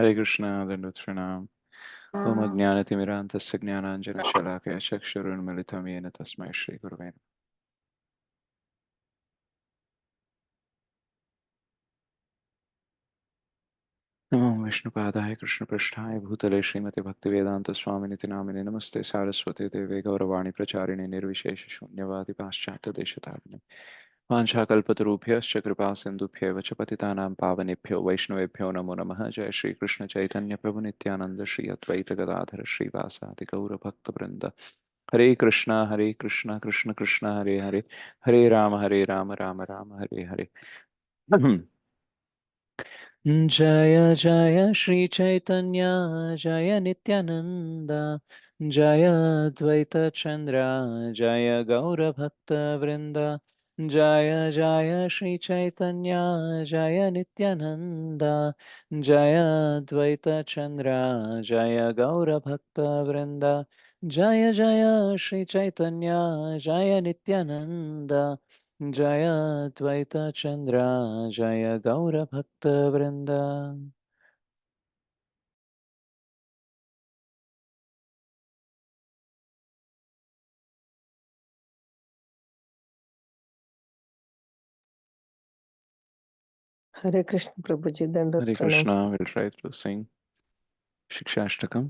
हरे कृष्ण दंडोत्प्रणाम। ओम अज्ञानतिमिरान्धस्य ज्ञानाञ्जनशलाकया चक्षुरुन्मिलितं येन तस्मै श्रीगुरवे नमः। नमो विष्णुपादाय कृष्णपृष्ठाय भूतले श्रीमते भक्तिवेदान्तस्वामिनिति नामिने नमस्ते सारस्वती देवे गौरवाणी प्रचारिणे निर्विशेषशून्यवादि पाश्चात्यदेशतारिणे वाञ्छाकल्पतरुभ्यश्च कृपा सिन्धुभ्येव च पतितानां पावनेभ्यो वैष्णवेभ्यो नमो नमः। जय श्रीकृष्ण चैतन्य प्रभु नित्यानंद श्री अद्वैत गदाधर श्रीवासादि गौरभक्तवृन्द। हरे कृष्णा कृष्ण कृष्ण हरे हरे, हरे राम राम राम हरे हरे। जय जय श्री चैतन्य, जय नित्यानंद, जय द्वैत चंद्र, जय गौर भक्त वृंद। जय जय श्री चैतन्य, जय नित्यानंद, जय द्वैत चंद्र, जय गौर भक्त वृंद। जय जय श्री चैतन्य, जय नित्यानंद, जय द्वैत चंद्र, जय गौर भक्त वृंदा। हरे कृष्ण प्रभु जी, दंडवत हरे प्रणाम। Krishna, will try to sing Shikshashtakam.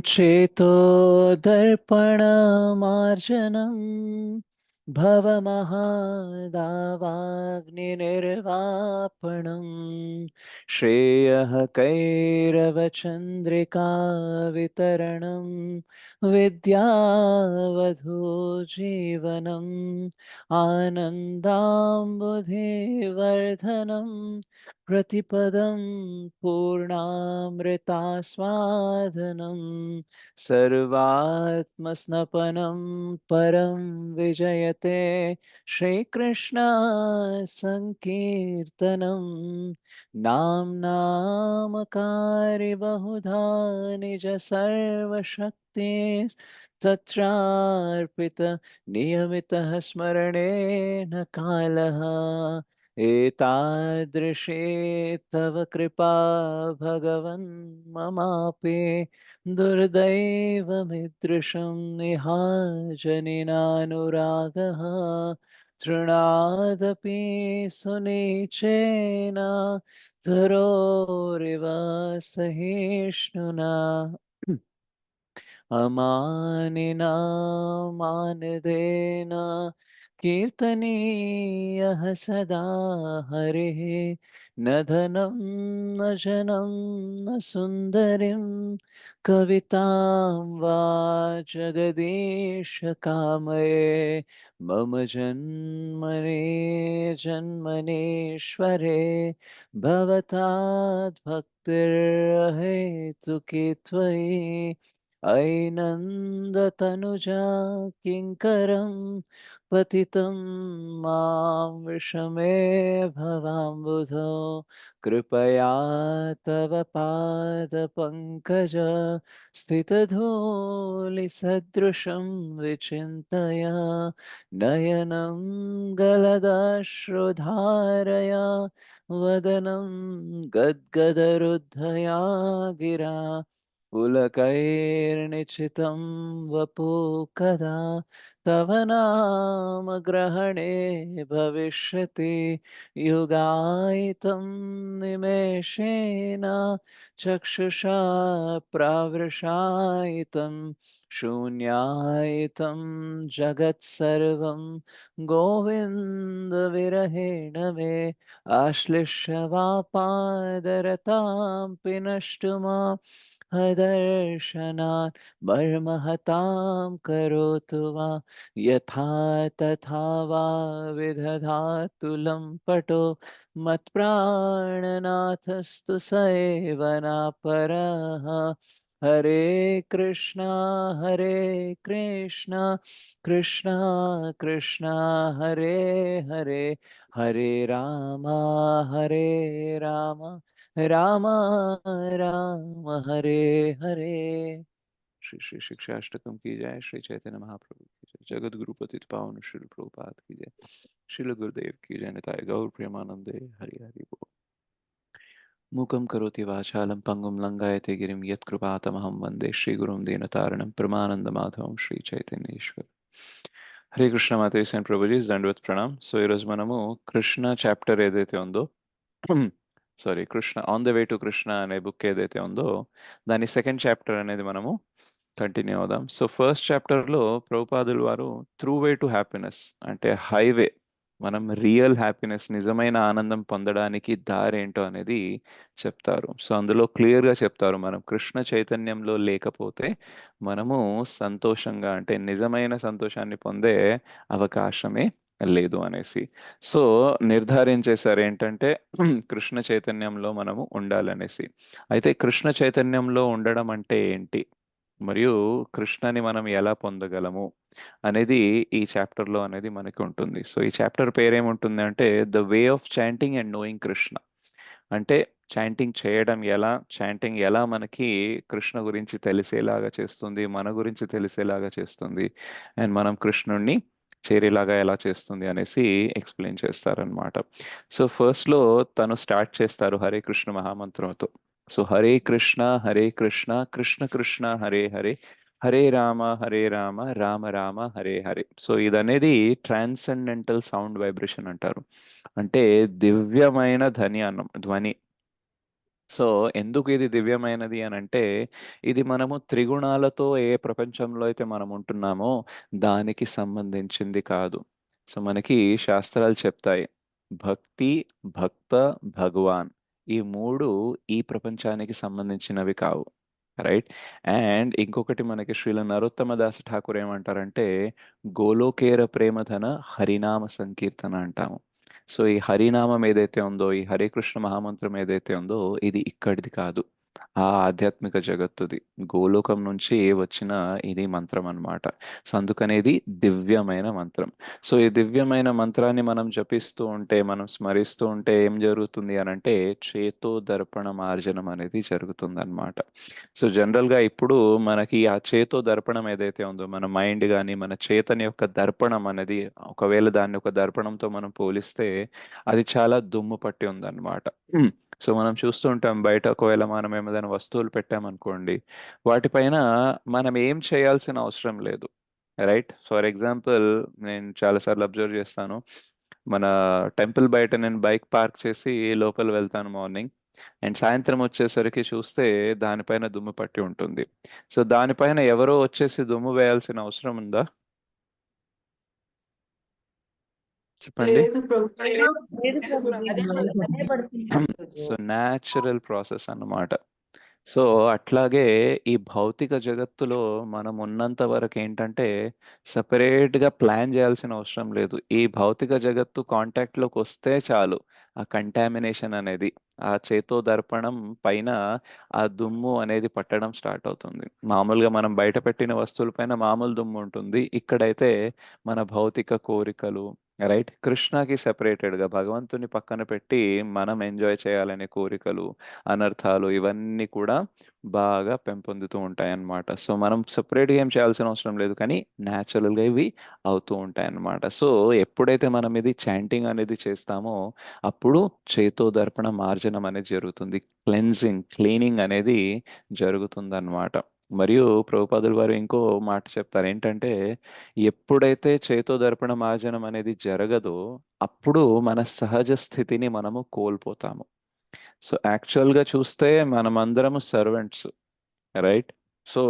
चेतो दर्पणमार्जनम् भवमहादावाग्निर्वापणम् श्रेयः कैरवचन्द्रिका वितरणम् विद्यावधू जीवनम् आनन्दाम्बुधिवर्धनम् प्रतिपदं पूर्णामृतास्वादनं सर्वात्मस्नपनं परं विजयते श्रीकृष्ण संकीर्तनं नाम्नामकारि बहुधा निज सर्वशक्ति तत्रार्पित नियमितः स्मरणेन कालः एतादृशे तव कृपा भगवन् ममापि दुर्दैवमिदृशं निहाजनिनानुरागः तृणादपि सुनीचेन धरोरिव सहिष्णुना अमानिना मानदेन कीर्तनीयः सदा हरिः न धनं न जनं न सुन्दरीं कवितां वा जगदीश कामये मम जन्मने जन्मनेश्वरे भवताद्भक्तिर्हेतुके त्वयि ऐनन्दतनुजा किङ्करं पतितं मां विषमे भवाम्बुधौ कृपया तव पादपङ्कज स्थितधूलिसदृशं विचिन्तय नयनं गलदाश्रुधारया वदनं गद्गदरुद्धया गिरा पुलकैर्निचितं वपु कदा तव नाम ग्रहणे भविष्यति युगायितं निमेषेण चक्षुषा प्रावृषायितं शून्यायितं जगत्सर्वं गोविन्दविरहेण मे आश्लिष्यवापादरतां पिनष्टुमा हदर्शनात् मर्महतां करोतु वा यथा तथा वा विदधातु लम्पटो मत्प्राणनाथस्तु स एव नापरः हरे कृष्णा हरे कृष्णा कृष्णा कृष्णा हरे हरे हरे हरे राम राम राम हरे हरे। श्री श्री शिक्षाष्टकम की जय। श्री चैतन्य महाप्रभु की जय। जगत गुरु पतित पावन श्री प्रभुपाद की जय। श्रील गुरुदेव की जय। निताय गौर प्रेमानंदे हरि हरि बोल। మూకం కరోతి వాచాలం పంగుం లంఘయతే గిరిం యత్కృపాతమహం వందే శ్రీగురుం దీనతారణం ప్రమానందమాధవం శ్రీ చైతన్యేశ్వర్. హరే కృష్ణ మాతేస్ అండ్ ప్రభుజీస్ దండవత్ ప్రణామ్. సో ఈరోజు మనము కృష్ణ చాప్టర్ ఏదైతే ఉందో sorry Krishna on the way to Krishna అనే బుక్ ఏదైతే ఉందో దాని సెకండ్ చాప్టర్ అనేది మనము కంటిన్యూ అవుదాం. సో ఫస్ట్ చాప్టర్లో ప్రభుపాదులు వారు త్రూ వే టు హ్యాపీనెస్ అంటే హైవే, మనం రియల్ హ్యాపీనెస్ నిజమైన ఆనందం పొందడానికి దారి ఏంటో అనేది చెప్తారు. సో అందులో క్లియర్గా చెప్తారు, మనం కృష్ణ చైతన్యంలో లేకపోతే మనము సంతోషంగా అంటే నిజమైన సంతోషాన్ని పొందే అవకాశమే లేదు అనేసి. సో నిర్ధారించేశారు ఏంటంటే కృష్ణ చైతన్యంలో మనము ఉండాలనేసి. అయితే కృష్ణ చైతన్యంలో ఉండడం అంటే ఏంటి, మరియు కృష్ణని మనం ఎలా పొందగలము అనేది ఈ చాప్టర్లో అనేది మనకి ఉంటుంది. సో ఈ చాప్టర్ పేరేముంటుంది అంటే the way of chanting and knowing Krishna. అంటే చాంటింగ్ చేయడం ఎలా, చాంటింగ్ ఎలా మనకి కృష్ణ గురించి తెలిసేలాగా చేస్తుంది, మన గురించి తెలిసేలాగా చేస్తుంది, అండ్ మనం కృష్ణుణ్ణి చేరేలాగా ఎలా చేస్తుంది అనేసి ఎక్స్ప్లెయిన్ చేస్తారనమాట. సో ఫస్ట్లో తను స్టార్ట్ చేస్తారు హరే కృష్ణ మహామంత్రంతో. సో హరే కృష్ణ కృష్ణ కృష్ణ హరే హరే, హరే రామ రామ రామ హరే హరే. సో ఇదనేది ట్రాన్సెండెంటల్ సౌండ్ వైబ్రేషన్ అంటారు, అంటే దివ్యమైన ధ్వని. సో ఎందుకు ఇది దివ్యమైనది అని అంటే, ఇది మనము త్రిగుణాలతో ఏ ప్రపంచంలో అయితే మనం ఉంటున్నామో దానికి సంబంధించింది కాదు. సో మనకి శాస్త్రాలు చెప్తాయి, భక్తి, భక్త, భగవాన్, ఈ మూడు ఈ ప్రపంచానికి సంబంధించినవి కావు. రైట్. అండ్ ఇంకొకటి మనకి శ్రీల నరోత్తమ దాస ఠాకూర్ ఏమంటారంటే గోలోకేర ప్రేమధన హరినామ సంకీర్తన అంటాము. సో ఈ హరినామం ఏదైతే ఉందో, ఈ హరే కృష్ణ మహామంత్రం ఏదైతే ఉందో ఇది ఇక్కడిది కాదు, ఆ ఆధ్యాత్మిక జగత్తుది, గోలోకం నుంచి వచ్చిన ఇది మంత్రం అన్నమాట. సో అందుకనే ఇది దివ్యమైన మంత్రం. సో ఈ దివ్యమైన మంత్రాన్ని మనం జపిస్తూ ఉంటే, మనం స్మరిస్తూ ఉంటే ఏం జరుగుతుంది అని అంటే చేతో దర్పణ మార్జనం అనేది జరుగుతుంది అనమాట. సో జనరల్గా ఇప్పుడు మనకి ఆ చేతో దర్పణం ఏదైతే ఉందో, మన మైండ్ కానీ మన చేతన యొక్క దర్పణం అనేది, ఒకవేళ దాన్ని ఒక దర్పణంతో మనం పోలిస్తే అది చాలా దుమ్ము పట్టి ఉందన్నమాట. సో మనం చూస్తూ ఉంటాం బయట, ఒకవేళ మనం ఏమైనా వస్తువులు పెట్టామనుకోండి, వాటిపైన మనం ఏం చేయాల్సిన అవసరం లేదు. రైట్. ఫర్ ఎగ్జాంపుల్, నేను చాలాసార్లు అబ్జర్వ్ చేస్తాను, మన టెంపుల్ బయట నేను బైక్ పార్క్ చేసి లోపల వెళ్తాను మార్నింగ్, అండ్ సాయంత్రం వచ్చేసరికి చూస్తే దానిపైన దుమ్ము పట్టి ఉంటుంది. సో దానిపైన ఎవరో వచ్చేసి దుమ్ము వేయాల్సిన అవసరం ఉందా? చెప్పండి. లేదు ప్రభు. లేదు ప్రభుజీ, అదే పడుతుంది. సో న్యాచురల్ ప్రాసెస్ అన్నమాట. సో అట్లాగే ఈ భౌతిక జగత్తులో మనం ఉన్నంత వరకు ఏంటంటే సపరేట్గా ప్లాన్ చేయాల్సిన అవసరం లేదు. ఈ భౌతిక జగత్తు కాంటాక్ట్లోకి వస్తే చాలు, ఆ కంటామినేషన్ అనేది, ఆ చేతో దర్పణం పైన ఆ దుమ్ము అనేది పట్టడం స్టార్ట్ అవుతుంది. మామూలుగా మనం బయట పెట్టిన వస్తువుల పైన మామూలు దుమ్ము ఉంటుంది, ఇక్కడైతే మన భౌతిక కోరికలు, రైట్, కృష్ణకి సెపరేటెడ్గా భగవంతుని పక్కన పెట్టి మనం ఎంజాయ్ చేయాలనే కోరికలు, అనర్థాలు, ఇవన్నీ కూడా బాగా పెంపొందుతూ ఉంటాయి అన్నమాట. సో మనం సపరేట్గా ఏం చేయాల్సిన అవసరం లేదు, కానీ న్యాచురల్గా ఇవి అవుతూ ఉంటాయి అన్నమాట. సో ఎప్పుడైతే మనం ఇది చాంటింగ్ అనేది చేస్తామో అప్పుడు చేతో దర్పణ మార్జనం అనేది జరుగుతుంది, క్లెన్జింగ్, క్లీనింగ్ అనేది జరుగుతుంది. మరియు ప్రభుపాదుల వారు ఇంకో మాట చెప్తారు ఏంటంటే, ఎప్పుడైతే చేతో దర్పణ మార్జనం అనేది జరగదో అప్పుడు మన సహజ స్థితిని మనము కోల్పోతాము. సో యాక్చువల్గా చూస్తే మనమందరము servants, right. So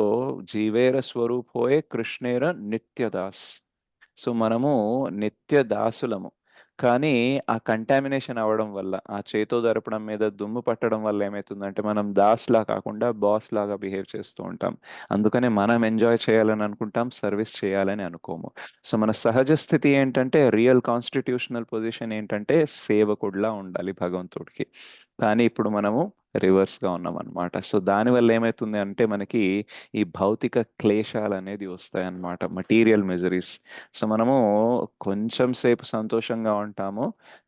జీవేర స్వరూపోయే కృష్ణేర Nityadas. So మనము నిత్య దాసులము, కానీ ఆ కంటామినేషన్ అవ్వడం వల్ల, ఆ చేతో దరపడం మీద దుమ్ము పట్టడం వల్ల ఏమవుతుందంటే మనం దాస్ లా కాకుండా బాస్ లాగా బిహేవ్ చేస్తూ ఉంటాం. అందుకనే మనం ఎంజాయ్ చేయాలని అనుకుంటాం, సర్వీస్ చేయాలని అనుకోము. సో మన సహజ స్థితి ఏంటంటే, రియల్ కాన్స్టిట్యూషనల్ పొజిషన్ ఏంటంటే సేవకుడిలా ఉండాలి భగవంతుడికి. కానీ ఇప్పుడు మనము రివర్స్గా ఉన్నాం అనమాట. సో దానివల్ల ఏమవుతుంది అంటే మనకి ఈ భౌతిక క్లేశాలు అనేది వస్తాయి అన్నమాట, మటీరియల్ మెజరీస్. సో మనము కొంచెం సేపు సంతోషంగా ఉంటాము,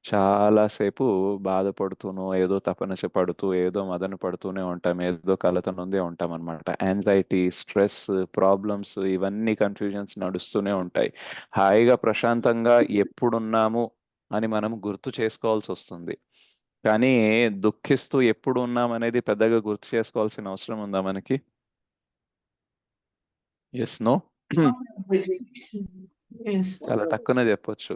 చాలాసేపు బాధపడుతూనో ఏదో తపన పడుతూ ఏదో మదన పడుతూనే ఉంటాం, ఏదో కలత నొందే ఉంటాం అనమాట. యాంగ్జైటీ, స్ట్రెస్, ప్రాబ్లమ్స్, ఇవన్నీ కన్ఫ్యూజన్స్ నడుస్తూనే ఉంటాయి. హాయిగా ప్రశాంతంగా ఎప్పుడున్నాము అని మనం గుర్తు చేసుకోవాల్సి వస్తుంది. కానీ దుఃఖిస్తూ ఎప్పుడు ఉన్నామనేది పెద్దగా గుర్తు చేసుకోవాల్సిన అవసరం ఉందా మనకి? Yes, no? Yes. చాలా తక్కువనే చెప్పొచ్చు,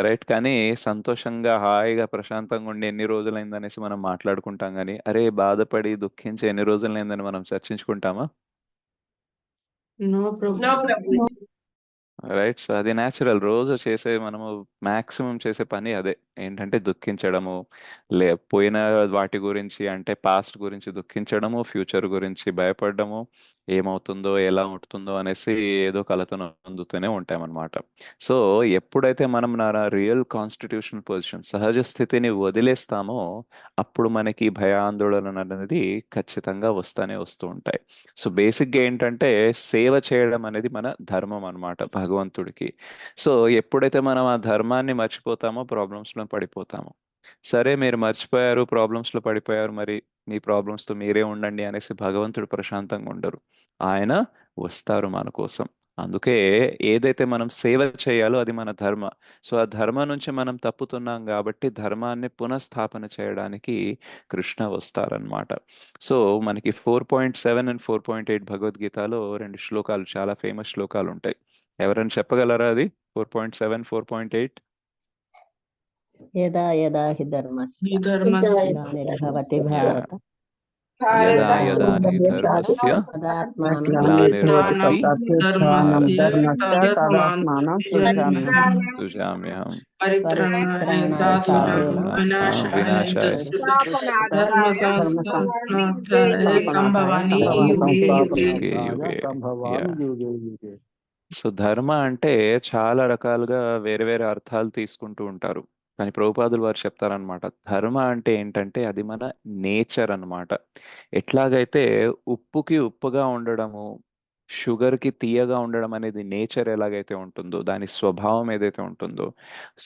రైట్? కానీ సంతోషంగా హాయిగా ప్రశాంతంగా ఉండి ఎన్ని రోజులైందనేసి మనం మాట్లాడుకుంటాం, కానీ అరే బాధపడి దుఃఖించి ఎన్ని రోజులైందని మనం చర్చించుకుంటామా? No No, Prabhuji. Prabhuji. Right. So అది న్యాచురల్, రోజు చేసే మనము మాక్సిమం చేసే పని అదే, ఏంటంటే దుఃఖించడము. పోయిన వాటి గురించి అంటే పాస్ట్ గురించి దుఃఖించడము, ఫ్యూచర్ గురించి భయపడము, ఏమవుతుందో ఎలా ఉంటుందో అనేసి ఏదో కలతను అందుతూనే ఉంటామన్నమాట. సో ఎప్పుడైతే మనం నా రియల్ కాన్స్టిట్యూషనల్ పొజిషన్ సహజ స్థితిని వదిలేస్తామో అప్పుడు మనకి భయాందోళన అనేది ఖచ్చితంగా వస్తూనే వస్తూ ఉంటాయి. సో బేసిక్గా ఏంటంటే సేవ చేయడం అనేది మన ధర్మం అన్నమాట భగవంతుడికి. సో ఎప్పుడైతే మనం ఆ ధర్మాన్ని మర్చిపోతామో ప్రాబ్లమ్స్లో పడిపోతాము. సరే మీరు మర్చిపోయారు, ప్రాబ్లమ్స్లో పడిపోయారు, మరి మీ ప్రాబ్లమ్స్తో మీరే ఉండండి అనేసి భగవంతుడు ప్రశాంతంగా ఉండరు. ఆయన వస్తారు మన కోసం. అందుకే ఏదైతే మనం సేవ చేయాలో అది మన ధర్మ. సో ఆ ధర్మ నుంచి మనం తప్పుతున్నాం కాబట్టి ధర్మాన్ని పునఃస్థాపన చేయడానికి కృష్ణ వస్తారనమాట. సో మనకి 4.7 అండ్ 4.8 భగవద్గీతలో రెండు శ్లోకాలు, చాలా ఫేమస్ శ్లోకాలు ఉంటాయి. ఎవరైనా చెప్పగలరా అది? 4.7, 4.8. యదా యదా హి ధర్మస్య Dharmasya. గ్లానిర్భవతి భారత యదా యదా తదాత్మానం హి ధర్మస్య తదాత్మానం గ్లానిర్భవతి Dharmasya. తదాత్మానం సృజామ్యహం. సృజామ్యహం Paritranaయ పరిత్రాణాయ సాధూనాం సాధూనాం వినాశాయ వినాశాయ ధర్మ సంస్థాపనార్థాయ సంభవామి యుగే యుగే. యుగే యుగే. యా. సంభవామి యుగే యుగే. సో ధర్మ అంటే చాలా రకాలుగా వేరే వేరే అర్థాలు తీసుకుంటూ ఉంటారు. కానీ ప్రభుపాదులు వారు చెప్తారనమాట, ధర్మ అంటే ఏంటంటే అది మన నేచర్ అన్నమాట. ఎట్లాగైతే ఉప్పుకి ఉప్పుగా ఉండడము, షుగర్కి తీయగా ఉండడం అనేది నేచర్ ఎలాగైతే ఉంటుందో, దాని స్వభావం ఏదైతే ఉంటుందో,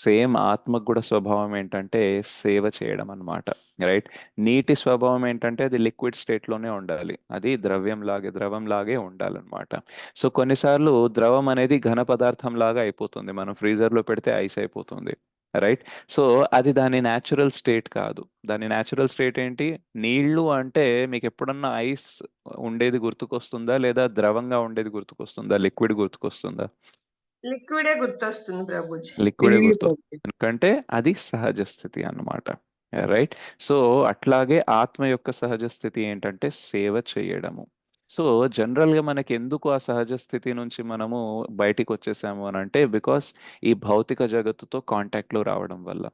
సేమ్ ఆత్మకు కూడా స్వభావం ఏంటంటే సేవ చేయడం అన్నమాట. రైట్. నీటి స్వభావం ఏంటంటే అది లిక్విడ్ స్టేట్లోనే ఉండాలి, అది ద్రవంలాగే ఉండాలన్నమాట. సో కొన్నిసార్లు ద్రవం అనేది ఘన పదార్థం లాగా అయిపోతుంది, మనం ఫ్రీజర్లో పెడితే ఐస్ అయిపోతుంది. రైట్. సో అది దాని న్యాచురల్ స్టేట్ కాదు. దాని న్యాచురల్ స్టేట్ ఏంటి? నీళ్లు అంటే మీకు ఎప్పుడన్నా ఐస్ ఉండేది గుర్తుకొస్తుందా, లేదా ద్రవంగా ఉండేది గుర్తుకొస్తుందా, లిక్విడ్ గుర్తుకొస్తుందా? లిక్విడే గుర్తొస్తుంది ప్రభుజీ. లిక్విడే గుర్తు, ఎందుకంటే అది సహజ స్థితి అన్నమాట. రైట్. సో అట్లాగే ఆత్మ యొక్క సహజ స్థితి ఏంటంటే సేవ చేయడము. సో జనరల్గా మనకి ఎందుకు ఆ సహజ స్థితి నుంచి మనము బయటికి వచ్చేసాము అని అంటే బికాస్ ఈ భౌతిక జగత్తుతో కాంటాక్ట్లో రావడం వల్ల.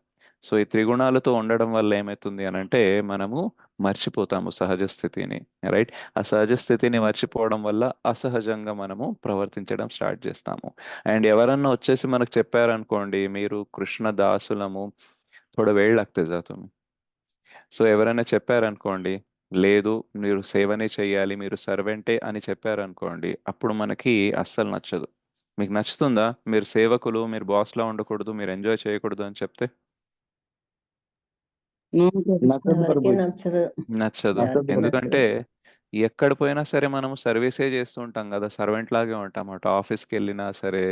సో ఈ త్రిగుణాలతో ఉండడం వల్ల ఏమవుతుంది అని అంటే మనము మర్చిపోతాము సహజ స్థితిని. రైట్. ఆ సహజ స్థితిని మర్చిపోవడం వల్ల అసహజంగా మనము ప్రవర్తించడం స్టార్ట్ చేస్తాము. అండ్ ఎవరన్నా వచ్చేసి మనకు చెప్పారనుకోండి, మీరు కృష్ణ దాసులము, थोड़ा वेळ लागते जा तुम्ही. సో ఎవరైనా చెప్పారనుకోండి, లేదు మీరు సేవనే చేయాలి, మీరు సర్వెంటే అని చెప్పారనుకోండి, అప్పుడు మనకి అస్సలు నచ్చదు. మీకు నచ్చుతుందా మీరు సేవకులు, మీరు బాస్లా ఉండకూడదు, మీరు ఎంజాయ్ చేయకూడదు అని చెప్తే? నచ్చదు ఎవరికి ప్రభుజీ. నచ్చదు. నచ్చదు. ఎవరికి ఎందుకంటే నచ్చదు. ఎక్కడ పోయినా సరే మనము సర్వీసే చేస్తూ ఉంటాం కదా, సర్వెంట్ లాగే ఉంటాం. అటు ఆఫీస్కి వెళ్ళినా సరే,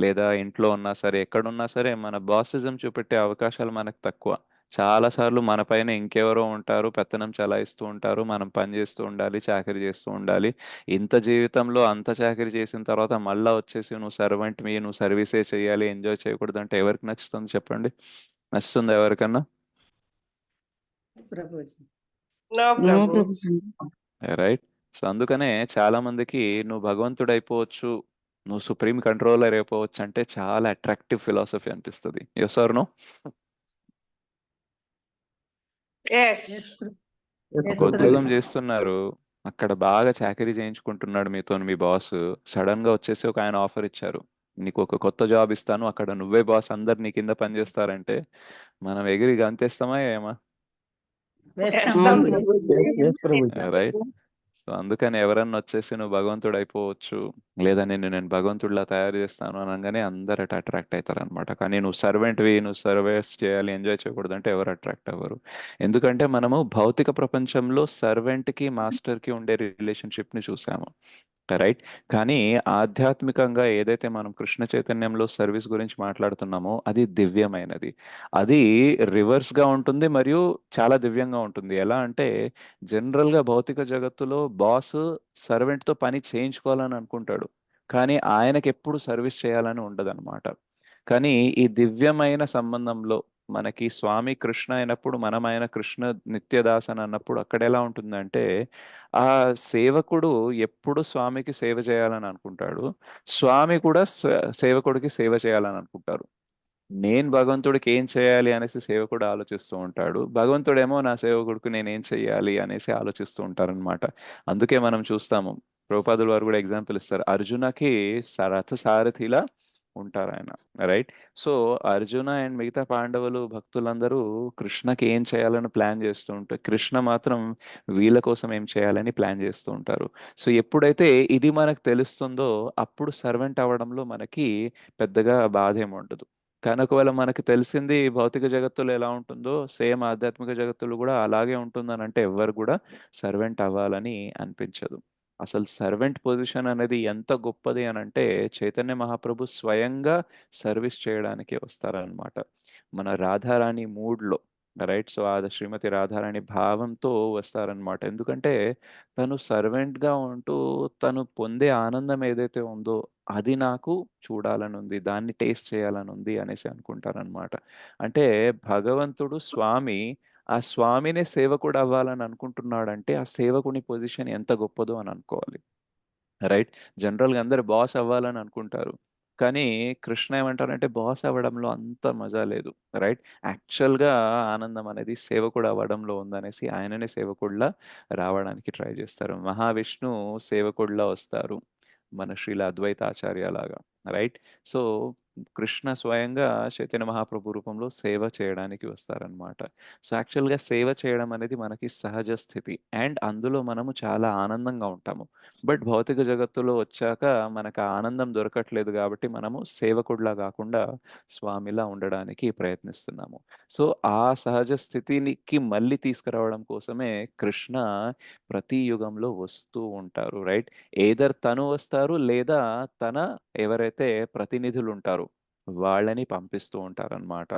లేదా ఇంట్లో ఉన్నా సరే, ఎక్కడున్నా సరే మన బాసిజం చూపెట్టే అవకాశాలు మనకు తక్కువ. చాలాసార్లు మన పైన ఇంకెవరో ఉంటారు, పెత్తనం చలాయిస్తూ ఉంటారు, మనం పని చేస్తూ ఉండాలి, చాకరీ చేస్తూ ఉండాలి. ఇంత జీవితంలో అంత చాకరీ చేసిన తర్వాత మళ్ళా వచ్చేసి నువ్వు సర్వెంట్ నువ్వు సర్వీసే చేయాలి, ఎంజాయ్ చేయకూడదు అంటే ఎవరికి నచ్చుతుంది చెప్పండి? నచ్చుతుందా ఎవరికన్నా? ప్రభుజీ నో ప్రభు. రైట్. సో అందుకనే చాలా మందికి నువ్వు భగవంతుడు అయిపోవచ్చు, నువ్వు సుప్రీం కంట్రోలర్ అయిపోవచ్చు అంటే చాలా అట్రాక్టివ్ ఫిలాసఫీ అనిపిస్తుంది. Yes or no? ఎస్. ఒక ఉద్యోగం చేస్తున్నారు, అక్కడ బాగా చాకరీ చేయించుకుంటున్నాడు మీతో మీ బాస్. సడన్ గా వచ్చేసి ఒక ఆయన ఆఫర్ ఇచ్చారు, నీకు ఒక కొత్త జాబ్ ఇస్తాను, అక్కడ నువ్వే బాస్, అందరు నీ కింద పని చేస్తారంటే మనం ఎగిరి గంతేస్తామా ఏమా? వేస్తాం Yes, ప్రభుజీ. రైట్. సో అందుకని ఎవరన్నా వచ్చేసి నువ్వు భగవంతుడు అయిపోవచ్చు, లేదా నేను భగవంతుడిలా తయారు చేస్తాను అనగానే అందరు అట్రాక్ట్ అవుతారు అనమాట. కానీ నువ్వు సర్వెంట్వి, నువ్వు సర్వీస్ చేయాలి, ఎంజాయ్ చేయకూడదు అంటే ఎవరు అట్రాక్ట్ అవ్వరు. ఎందుకంటే మనము భౌతిక ప్రపంచంలో సర్వెంట్కి మాస్టర్కి ఉండే రిలేషన్షిప్ని చూసాము. రైట్. కానీ ఆధ్యాత్మికంగా ఏదైతే మనం కృష్ణ చైతన్యంలో సర్వీస్ గురించి మాట్లాడుతున్నామో అది దివ్యమైనది. అది రివర్స్‌గా ఉంటుంది మరియు చాలా దివ్యంగా ఉంటుంది. ఎలా అంటే జనరల్‌గా భౌతిక జగత్తులో బాస్ సర్వెంట్‌తో పని చేయించుకోవాలని అనుకుంటాడు. కానీ ఆయనకెప్పుడు సర్వీస్ చేయాలని ఉండదనమాట. కానీ ఈ దివ్యమైన సంబంధంలో మనకి స్వామి కృష్ణ అయినప్పుడు మనం ఆయన కృష్ణ నిత్యదాస్ అని అన్నప్పుడు అక్కడ ఎలా ఉంటుందంటే ఆ సేవకుడు ఎప్పుడు స్వామికి సేవ చేయాలని అనుకుంటాడు. స్వామి కూడా సేవకుడికి సేవ చేయాలని అనుకుంటారు. నేను భగవంతుడికి ఏం చేయాలి అనేసి సేవకుడు ఆలోచిస్తూ ఉంటాడు. భగవంతుడేమో నా సేవకుడికి నేనేం చెయ్యాలి అనేసి ఆలోచిస్తూ ఉంటారనమాట. అందుకే మనం చూస్తాము. ప్రభుపాదుల వారు కూడా ఎగ్జాంపుల్ ఇస్తారు. అర్జునకి రథ సారథిలా ఉంటారాయన. రైట్. సో, అర్జున అండ్ మిగతా పాండవులు భక్తులందరూ కృష్ణకి ఏం చేయాలని ప్లాన్ చేస్తూ ఉంటే, కృష్ణ మాత్రం వీళ్ళ కోసం ఏం చేయాలని ప్లాన్ చేస్తూ ఉంటారు. సో, ఎప్పుడైతే ఇది మనకు తెలుస్తుందో అప్పుడు సర్వెంట్ అవ్వడంలో మనకి పెద్దగా బాధేముండదు. కానీ ఒకవేళ మనకు తెలిసింది భౌతిక జగత్తులో ఎలా ఉంటుందో సేమ్ ఆధ్యాత్మిక జగత్తులో కూడా అలాగే ఉంటుందనంటే ఎవ్వరు కూడా సర్వెంట్ అవ్వాలని అనిపించదు. అసలు సర్వెంట్ పొజిషన్ అనేది ఎంత గొప్పది అనంటే చైతన్య మహాప్రభు స్వయంగా సర్వీస్ చేయడానికి వస్తారనమాట. మన రాధారాణి మూడ్‌లో రైట్. సో, శ్రీమతి రాధారాణి భావంతో వస్తారనమాట. ఎందుకంటే తను సర్వెంట్‌గా ఉంటూ తను పొందే ఆనందం ఏదైతే ఉందో అది నాకు చూడాలనుంది. దాన్ని టేస్ట్ చేయాలనుంది అనేసి అనుకుంటారనమాట. అంటే భగవంతుడు స్వామి, ఆ స్వామినే సేవకుడు అవ్వాలని అనుకుంటున్నాడంటే, ఆ సేవకుని పొజిషన్ ఎంత గొప్పదో అని అనుకోవాలి. రైట్. జనరల్‌గా అందరూ బాస్ అవ్వాలని అనుకుంటారు. కానీ కృష్ణ ఏమంటారంటే బాస్ అవ్వడంలో అంత మజా లేదు. రైట్. యాక్చువల్‌గా ఆనందం అనేది సేవకుడు అవ్వడంలో ఉందనేసి ఆయననే సేవకుడిలా రావడానికి ట్రై చేస్తారు. మహావిష్ణు సేవకుడిలా వస్తారు. మన శ్రీల అద్వైతాచార్య లాగా. రైట్. సో, కృష్ణ స్వయంగా చైతన్య మహాప్రభు రూపంలో సేవ చేయడానికి వస్తారనమాట. సో, యాక్చువల్‌గా సేవ చేయడం అనేది మనకి సహజ స్థితి. అండ్ అందులో మనము చాలా ఆనందంగా ఉంటాము. బట్ భౌతిక జగత్తులో వచ్చాక మనకు ఆ ఆనందం దొరకట్లేదు గాబట్టి మనము సేవకుడిలా గాకుండా స్వామిలా ఉండడానికి ప్రయత్నిస్తున్నాము. సో, ఆ సహజ స్థితినికి మళ్ళీ తీసుకురావడం కోసమే కృష్ణ ప్రతి యుగంలో వస్తూ ఉంటారు. రైట్. ఎయిదర్ తను వస్తారు లేదా తన ఎవరైతే ప్రతినిధులుంటారో వాళ్ళని పంపిస్తూ ఉంటారనమాట.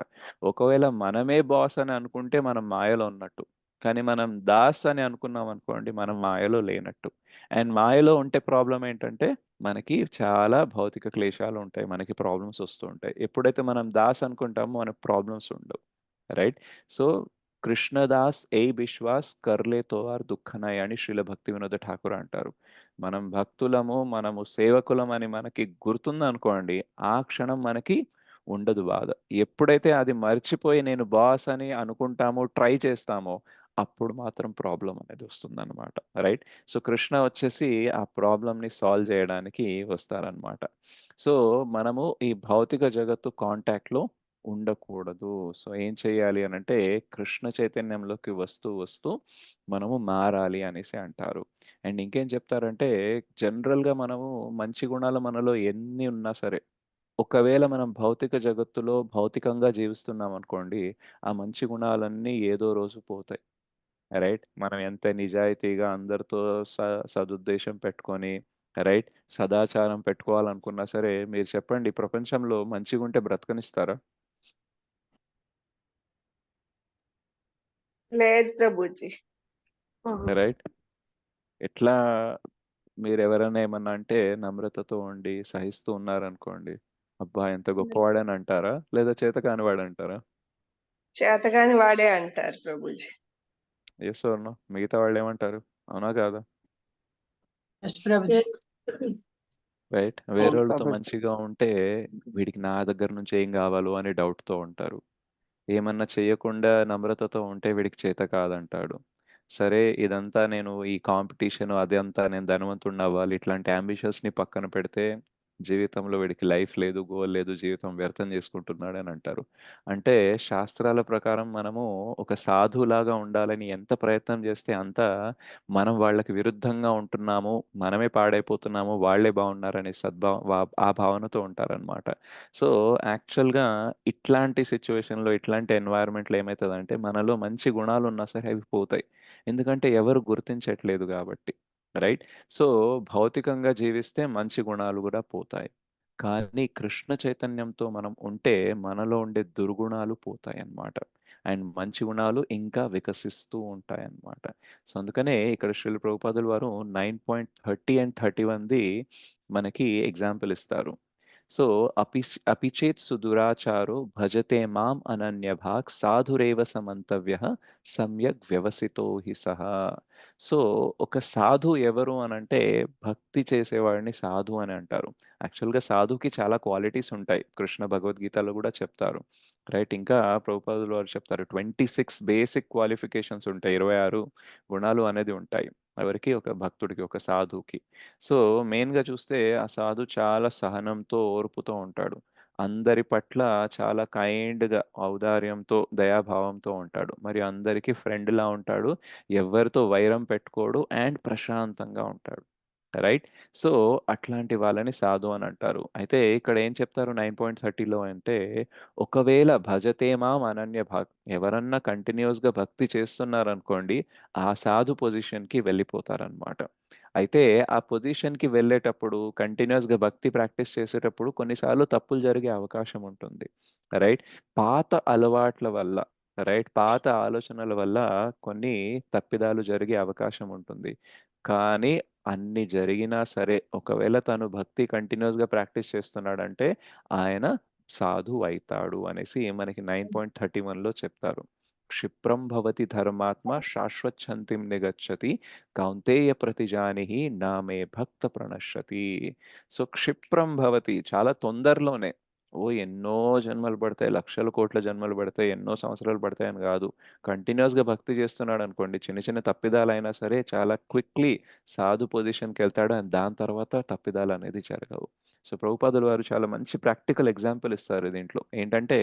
ఒకవేళ మనమే బాస్ అని అనుకుంటే మనం మాయలో ఉన్నట్టు. కానీ మనం దాస్ అని అనుకున్నామనుకోండి మనం మాయలో లేనట్టు. అండ్ మాయలో ఉంటే ప్రాబ్లమ్ ఏంటంటే మనకి చాలా భౌతిక క్లేశాలు ఉంటాయి. మనకి ప్రాబ్లమ్స్ వస్తూ ఉంటాయి. ఎప్పుడైతే మనం దాస్ అనుకుంటామో మనకు ప్రాబ్లమ్స్ ఉండవు. రైట్. సో, కృష్ణదాస్ ఏయ్ బిశ్వాస్ కర్లే తోవార్ దుఃఖనాయ్ అని శ్రీల భక్తి వినోద ఠాకూర్ అంటారు. మనం భక్తులము, మనము సేవకులమని మనకి గుర్తుందనుకోండి, ఆ క్షణం మనకి ఉండదు బాధ. ఎప్పుడైతే అది మర్చిపోయి నేను బాస్ అని అనుకుంటామో, ట్రై చేస్తామో, అప్పుడు మాత్రం ప్రాబ్లమ్ అనేది వస్తుందనమాట. రైట్. సో, కృష్ణ వచ్చేసి ఆ ప్రాబ్లమ్‌ని సాల్వ్ చేయడానికి వస్తారనమాట. సో, మనము ఈ భౌతిక జగత్తు కాంటాక్ట్‌లో ఉండకూడదు. సో, ఏం చేయాలి అనంటే కృష్ణ చైతన్యంలోకి వస్తూ, వస్తూ మనము మారాలి అనేసి అంటారు. అండ్ ఇంకేం చెప్తారంటే జనరల్‌గా మనము మంచి గుణాలు మనలో ఎన్ని ఉన్నా సరే, ఒకవేళ మనం భౌతిక జగత్తులో భౌతికంగా జీవిస్తున్నామనుకోండి, ఆ మంచి గుణాలన్నీ ఏదో రోజు పోతాయి. రైట్. మనం ఎంత నిజాయితీగా అందరితో స సదుద్దేశం పెట్టుకొని, రైట్, సదాచారం పెట్టుకోవాలనుకున్నా సరే, మీరు చెప్పండి ప్రపంచంలో మంచిగుంటే బ్రతకనిస్తారా? లేదు ప్రభుజీ. రైట్. ఎట్లా మీరెవరైనా ఏమన్నా అంటే నమ్రతతో ఉండి సహిస్తూ ఉన్నారనుకోండి, అబ్బా! ఎంత గొప్పవాడని అంటారా? లేదా చేతకానివాడంటారా? చేతగాని వాడే అంటారు ప్రభుజీ. Yes or no? మిగతా వాళ్ళేమంటారు? అవునా కాదా? ఎస్ ప్రభుజీ. రైట్. అవును వేరోళ్ళతో కాబట్టి మంచిగా ఉంటే వీడికి నా దగ్గర నుంచి ఏం గావాలో అని డౌట్‌తో ఉంటారు. ఏమన్నా చెయ్యకుండా నమ్రతతో ఉంటే వీడికి చేత కాదంటాడు. సరే ఇదంతా నేను ఈ కాంపిటీషను అదంతా నేను ధనవంతుడినవ్వాలి ఇట్లాంటి యాంబిషన్స్‌ని పక్కన పెడితే జీవితంలో వీడికి లైఫ్ లేదు, గోల్ లేదు, జీవితం వ్యర్థం చేసుకుంటున్నాడని అంటారు. అంటే శాస్త్రాల ప్రకారం మనము ఒక సాధువులాగా ఉండాలని ఎంత ప్రయత్నం చేస్తే అంత మనం వాళ్ళకి విరుద్ధంగా ఉంటున్నాము, మనమే పాడైపోతున్నాము, వాళ్ళే బాగున్నారనే ఆ భావనతో ఉంటారనమాట. సో, యాక్చువల్‌గా ఇట్లాంటి సిట్యుయేషన్‌లో, ఇట్లాంటి ఎన్వైర్న్‌మెంట్‌లో ఏమైతదంటే, మనలో మంచి గుణాలున్నా సరే అవి పోతాయి. ఎందుకంటే ఎవరు గుర్తించట్లేదు గాబట్టి. రైట్? సో, భౌతికంగా జీవిస్తే మంచి గుణాలు గూడా పోతాయి. కానీ కృష్ణ చైతన్యంతో మనం ఉంటే మనలో ఉండే దుర్గుణాలు పోతాయన్నమాట. అండ్ మంచి గుణాలు ఇంకా వికసిస్తూ ఉంటాయన్నమాట. సో, అందుకనే ఇక్కడ శ్రీల ప్రభుపాదుల వారు 9.30 అండ్ 31ది మనకి ఎగ్జాంపుల్ ఇస్తారు. సో, అపిచేత్ సుదురాచారో భజతే మాం అనన్యభాక్ సాధురేవ సమంతవ్యః సమ్యక్ వ్యవసితో హి సహ. సో, ఒక సాధువు ఎవరు అనంటే భక్తి చేసేవాడిని సాధువు అని అంటారు. యాక్చువల్‌గా సాధువుకి చాలా క్వాలిటీస్ ఉంటాయి. కృష్ణ భగవద్గీతలో గూడా చెప్తారు. రైట్? ఇంకా ప్రభుపాదుల వారు చెప్తారు 26 బేసిక్ క్వాలిఫికేషన్స్ ఉంటాయి. 26 గుణాలు అనేది ఉంటాయి. ఎవరికి? ఒక భక్తుడికి, ఒక సాధువుకి. సో, మెయిన్‌గా చూస్తే ఆ సాధువు చాలా సహనంతో, ఓర్పుతో ఉంటాడు. అందరి పట్ల చాలా కైండ్‌గా, ఔదార్యంతో, దయాభావంతో ఉంటాడు. మరి అందరికి ఫ్రెండ్‌లా ఉంటాడు. ఎవ్వరితో వైరం పెట్టుకోడు అండ్ ప్రశాంతంగా ఉంటాడు. రైట్? సో, అట్లాంటి వాళ్ళని సాధు అని అంటారు. అయితే ఇక్కడ ఏం చెప్తారు 9.30లో అంటే, ఒకవేళ భజతే మాం అనన్య భాక్ ఎవరన్నా కంటిన్యూయస్‌గా భక్తి చేస్తున్నారనుకోండి, ఆ సాధు పొజిషన్‌కి వెళ్ళిపోతారనమాట. అయితే ఆ పొజిషన్‌కి వెళ్ళేటప్పుడు కంటిన్యూయస్‌గా భక్తి ప్రాక్టీస్ చేసేటప్పుడు కొన్నిసార్లు తప్పులు జరిగే అవకాశం ఉంటుంది. రైట్? పాత అలవాట్ల వల్ల, రైట్? పాత ఆలోచనల వల్ల కొన్ని తప్పిదాలు జరిగే అవకాశం ఉంటుంది. కానీ అన్ని జరిగినా సరే, ఒకవేళ తను భక్తి కంటిన్యూయస్‌గా ప్రాక్టీస్ చేస్తున్నాడంటే, ఆయన సాధువైతాడు అనేసి మనకి 9.31లో చెప్తారు. క్షిప్రం భవతి ధర్మాత్మ శాశ్వచ్ఛంతిం నిగచ్చతి కౌంతేయ ప్రతిజానిహి నా మే భక్త ప్రణశ్యతి. సో, క్షిప్రం భవతి చాలా తొందరలోనే. ఎన్నో జన్మలు పడతాయి, లక్షల కోట్ల జన్మలు పడతాయి, ఎన్నో సంవత్సరాలు పడతాయని గాదు. కంటిన్యూయస్‌గా భక్తి చేస్తున్నాడనుకోండి, చిన్న చిన్న తప్పిదాలైనా సరే చాలా క్విక్‌లీ సాధు పొజిషన్‌కెళ్తాడు. అండ్ దాని తర్వాత తప్పిదాలనేది జరగవు. సో, ప్రభుపాదుల వారు చాలా మంచి ప్రాక్టికల్ ఎగ్జాంపుల్ ఇస్తారు దీంట్లో. ఏంటంటే,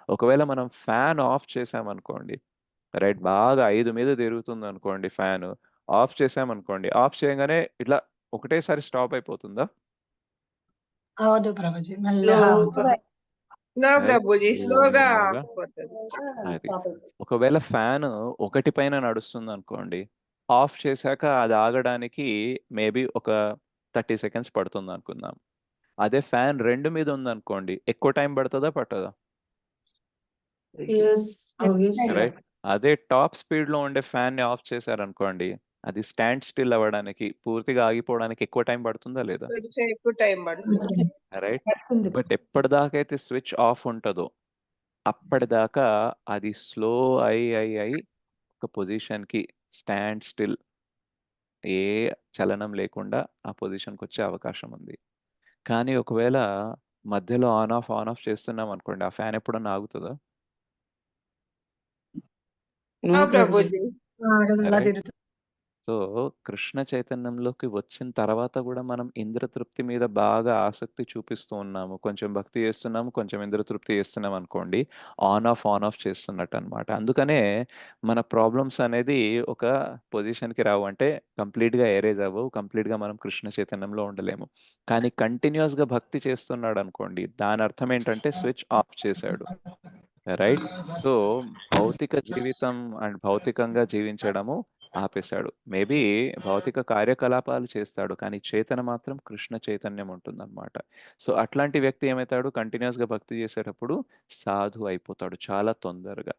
ఒకవేళ మనం ఫ్యాన్ ఆఫ్ చేశామనుకోండి, రైట్? బాగా 5 మీద తిరుగుతుందనుకోండి ఫ్యాను. ఆఫ్ చేశామనుకోండి, ఆఫ్ చేయంగానే ఇట్లా ఒకటేసారి స్టాప్ అయిపోతుందా? అవదు ప్రభుజీ, మెల్లగా స్లోగా అవుతుంది. No right? ప్రభుజీ, స్లోగా స్లోగా ఆగిపోతుంది. అది. ఒకవేళ ఫ్యాను ఒకటి పైన నడుస్తుందనుకోండి, ఆఫ్ చేశాక అది ఆగడానికి మేబీ ఒక 30 సెకండ్స్ పడుతుందనుకుందాం. అదే ఫ్యాన్ 2 మీద ఉందనుకోండి, ఎక్కువ టైం పడతదా? పట్టదా? Yes, obviously. రైట్? అదే టాప్ స్పీడ్‌లో ఉండే ఫ్యాన్‌ని ఆఫ్ చేశారనుకోండి, అది స్టాండ్ స్టిల్ అవ్వడానికి, పూర్తిగా ఆగిపోవడానికి ఎక్కువ టైం పడుతుందా? లేదా? కొంచెం ఎక్కువ టైం పడుతుంది. రైట్? బట్ ఎప్పటిదాకైతే స్విచ్ ఆఫ్ ఉంటదో, అప్పటిదాకా అది స్లో అయి ఒక పొజిషన్‌కి స్టాండ్ స్టిల్, ఏ చలనం లేకుండా ఆ పొజిషన్‌కొచ్చే అవకాశం ఉంది. కానీ ఒకవేళ మధ్యలో ఆన్ ఆఫ్ చేస్తున్నామనుకోండి, ఆ ఫ్యాన్ ఎప్పుడన్నా ఆగుతదా? నో ప్రభుజీ. ఆగదు, అలా రైట్? తిరుగుతుంది. సో, కృష్ణ చైతన్యంలోకి వచ్చిన తర్వాత గూడా మనం ఇంద్రతృప్తి మీద బాగా ఆసక్తి చూపిస్తూ ఉన్నాము. కొంచెం భక్తి చేస్తున్నాము, కొంచెం ఇంద్రతృప్తి చేస్తున్నామనుకోండి, ఆన్ ఆఫ్ చేస్తున్నట్టనమాట. అందుకనే మన ప్రాబ్లమ్స్ అనేది ఒక పొజిషన్‌కి రావు. అంటే కంప్లీట్‌గా ఎరేజ్ అవ్వవు. కంప్లీట్‌గా మనం కృష్ణ చైతన్యంలో ఉండలేము. కానీ కంటిన్యూయస్‌గా భక్తి చేస్తున్నాడనుకోండి, దాని అర్థం ఏంటంటే స్విచ్ ఆఫ్ చేశాడు. రైట్? సో, భౌతిక జీవితం అండ్ భౌతికంగా జీవించడము ఆపేశాడు. మేబీ భౌతిక కార్యకలాపాలు చేస్తాడు. కానీ చేతన మాత్రం కృష్ణ చైతన్యం ఉంటుందన్నమాట. సో, అట్లాంటి వ్యక్తి ఏమైతాడు కంటిన్యూయస్‌గా భక్తి చేసేటప్పుడు సాధువు అయిపోతాడు చాలా తొందరగా.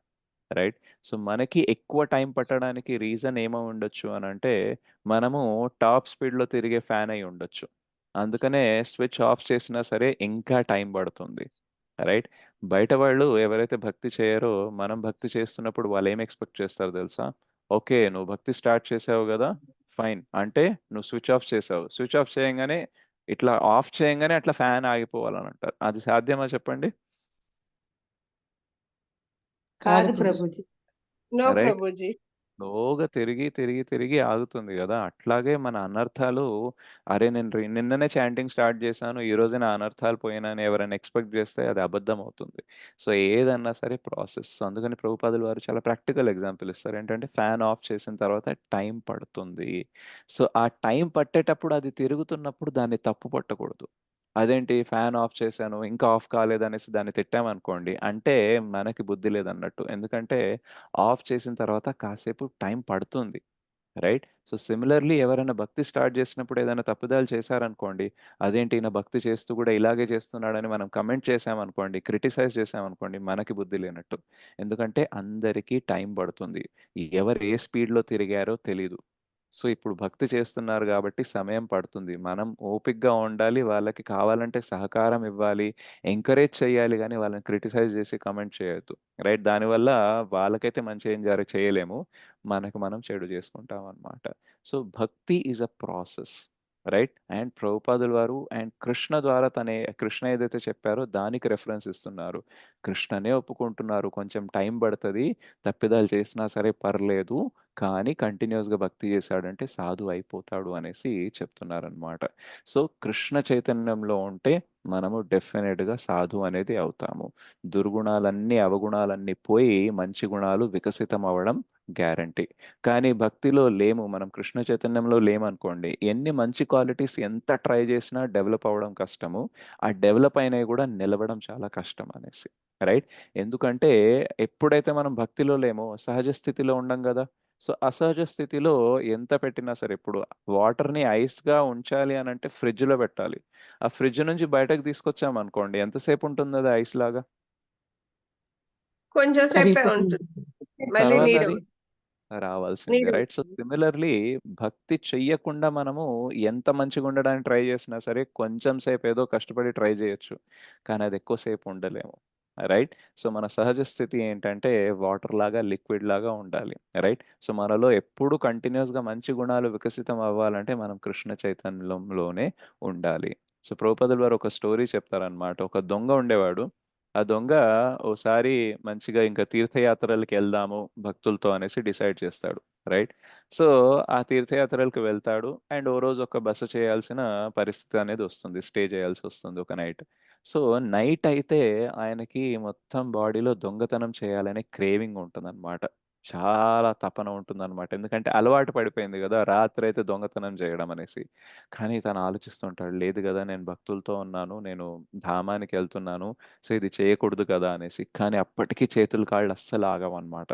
రైట్? సో, మనకి ఎక్కువ టైం పట్టడానికి రీజన్ ఏమై ఉండొచ్చు అనంటే, మనము టాప్ స్పీడ్‌లో తిరిగే ఫ్యాన్ అయి ఉండొచ్చు. అందుకనే స్విచ్ ఆఫ్ చేసినా సరే ఇంకా టైం పడుతుంది. రైట్? బయట వాళ్ళు ఎవరైతే భక్తి చేయరో, మనం భక్తి చేస్తున్నప్పుడు వాళ్ళేం ఎక్స్‌పెక్ట్ చేస్తారో తెలుసా? ఓకే. నువ్వు భక్తి స్టార్ట్ చేసావు గదా! ఫైన్. అంటే నువ్వు స్విచ్ ఆఫ్ చేసావు. స్విచ్ ఆఫ్ చేయంగానే ఇట్లా ఆఫ్ చేయంగానే అట్లా ఫ్యాన్ ఆగిపోవాలనంటారు. అది సాధ్యమా చెప్పండి? కాదు ప్రభుజీ. No right? ప్రభుజీ. స్లోగా తిరిగి ఆగుతుంది గదా! అట్లాగే మన అనర్థాలు, అరే! నేను నిన్ననే చాంటింగ్ స్టార్ట్ చేశాను. ఈరోజే నా అనర్థాలు పోయినాయని ఎవరైనా ఎక్స్‌పెక్ట్ చేస్తే అది అబద్ధం అవుతుంది. సో, ఏదన్నా సరే ప్రాసెస్. సో, అందుకని ప్రభుపాదుల వారు చాలా ప్రాక్టికల్ ఎగ్జాంపుల్ ఇస్తారు. ఏంటంటే ఫ్యాన్ ఆఫ్ చేసిన తర్వాత టైం పడుతుంది. సో, ఆ టైం పట్టేటప్పుడు అది తిరుగుతున్నప్పుడు దాన్ని తప్పు పట్టకూడదు. అదేంటి ఫ్యాన్ ఆఫ్ చేశాను, ఇంకా ఆఫ్ కాలేదనేసి దాన్ని తిట్టామనుకోండి, అంటే మనకి బుద్ధి లేదన్నట్టు. ఎందుకంటే ఆఫ్ చేసిన తర్వాత కాసేపు టైం పడుతుంది. రైట్? సో, సిమిలర్‌లీ ఎవరైనా భక్తి స్టార్ట్ చేసినప్పుడు ఏదైనా తప్పిదాలు చేశారనుకోండి, అదేంటి ఈయన భక్తి చేస్తూ కూడా ఇలాగే చేస్తున్నాడని మనం కమెంట్ చేశామనుకోండి, క్రిటిసైజ్ చేశామనుకోండి, మనకి బుద్ధి లేనట్టు. ఎందుకంటే అందరికీ టైం పడుతుంది. ఎవరు ఏ స్పీడ్‌లో తిరిగారో తెలీదు. సో, ఇప్పుడు భక్తి చేస్తున్నారు గాబట్టి సమయం పడుతుంది. మనం ఓపికగా ఉండాలి. వాళ్ళకి కావాలంటే సహకారం ఇవ్వాలి. ఎంకరేజ్ చేయాలి గానీ, వాళ్ళని క్రిటిసైజ్ చేసి కామెంట్ చేయొద్దు. రైట్? దానివల్ల వాళ్ళకైతే మంచి ఏం చేయలేము. మనకు మనం చెడు చేసుకుంటామనమాట. సో, భక్తి is a process. Right? And ప్రభుపాదుల వారు అండ్ కృష్ణ ద్వారా కృష్ణ ఏదైతే చెప్పారో దానికి రిఫరెన్స్ ఇస్తున్నారు. కృష్ణనే ఒప్పుకుంటున్నారు. కొంచెం టైం పడతది. తప్పిదాలు చేసినా సరే పర్లేదు. కానీ కంటిన్యూయస్‌గా భక్తి చేశాడంటే సాధువు అయిపోతాడు అనేసి చెప్తున్నారనమాట. సో, కృష్ణ చైతన్యంలో ఉంటే మనము డెఫినిట్‌గా సాధువు అనేది అవుతాము. దుర్గుణాలన్నీ, అవగుణాలన్నీ పోయి మంచి గుణాలు వికసితం అవ్వడం గ్యారంటీ. కానీ భక్తిలో లేము. మనం కృష్ణ చైతన్యంలో లేమనుకోండి, ఎన్ని మంచి క్వాలిటీస్ ఎంత ట్రై చేసినా డెవలప్ అవ్వడం కష్టము. ఆ డెవలప్ అయినయి కూడా నిలవడం చాలా కష్టం అనేసి. రైట్? ఎందుకంటే ఎప్పుడైతే మనం భక్తిలో లేమో సహజ స్థితిలో ఉండం గదా! సో, అసహజ స్థితిలో ఎంత పెట్టినా సరే ఇప్పుడు వాటర్‌ని ఐస్‌గా ఉంచాలి అనంటే ఫ్రిడ్జ్‌లో పెట్టాలి. ఆ ఫ్రిడ్జ్ నుంచి బయటకు తీసుకొచ్చామనుకోండి ఎంతసేపు ఉంటుందది ఐస్‌లాగా? కొంచెం సేపే ఉంటుంది. మళ్ళీ తర్వాత నీరు అది రావాల్సిందే. నీరు రైట్? సో, సిమిలర్‌లీ భక్తి చెయ్యకుండా మనము ఎంత మంచిగుండడానికి ట్రై చేసినా సరే కొంచెం సేపు ఏదో కష్టపడి ట్రై చేయొచ్చు. కానీ అది ఎక్కువ సేపు ఉండలేము. రైట్? సో, మన సహజ స్థితి ఏంటంటే వాటర్‌లాగా, లిక్విడ్‌లాగా ఉండాలి. రైట్? సో, మనలో ఎప్పుడు కంటిన్యూయస్‌గా మంచి గుణాలు వికసితం అవ్వాలంటే మనం కృష్ణ చైతన్యంలోనే ఉండాలి. సో, ప్రభుపాదుల వారు ఒక స్టోరీ చెప్తారనమాట. ఒక దొంగ ఉండేవాడు. ఆ దొంగ ఓసారి మంచిగా ఇంకా తీర్థయాత్రలకెళ్దాము భక్తులతో అనేసి డిసైడ్ చేస్తాడు. రైట్? సో, ఆ తీర్థయాత్రలకు వెళ్తాడు. అండ్ ఓ రోజు ఒక బస చేయాల్సిన పరిస్థితి అనేది వస్తుంది. స్టే చేయాల్సొస్తుంది ఒక నైట్. సో, నైట్ అయితే ఆయనకి మొత్తం బాడీలో దొంగతనం చేయాలనే క్రేవింగ్ ఉంటుందన్నమాట. చాలా తపన ఉంటుందన్నమాట. ఎందుకంటే అలవాటు పడిపోయింది గదా! రాత్రయితే దొంగతనం చేయడం అనేసి. కానీ తను ఆలోచిస్తూ ఉంటాడు. లేదు గదా! నేను భక్తులతో ఉన్నాను. నేను ధామానికెళ్తున్నాను. సో, ఇది చేయకూడదు కదా అనేసి. కానీ అప్పటికి చేతులు, కాళ్ళు అస్సలు ఆగవనమాట.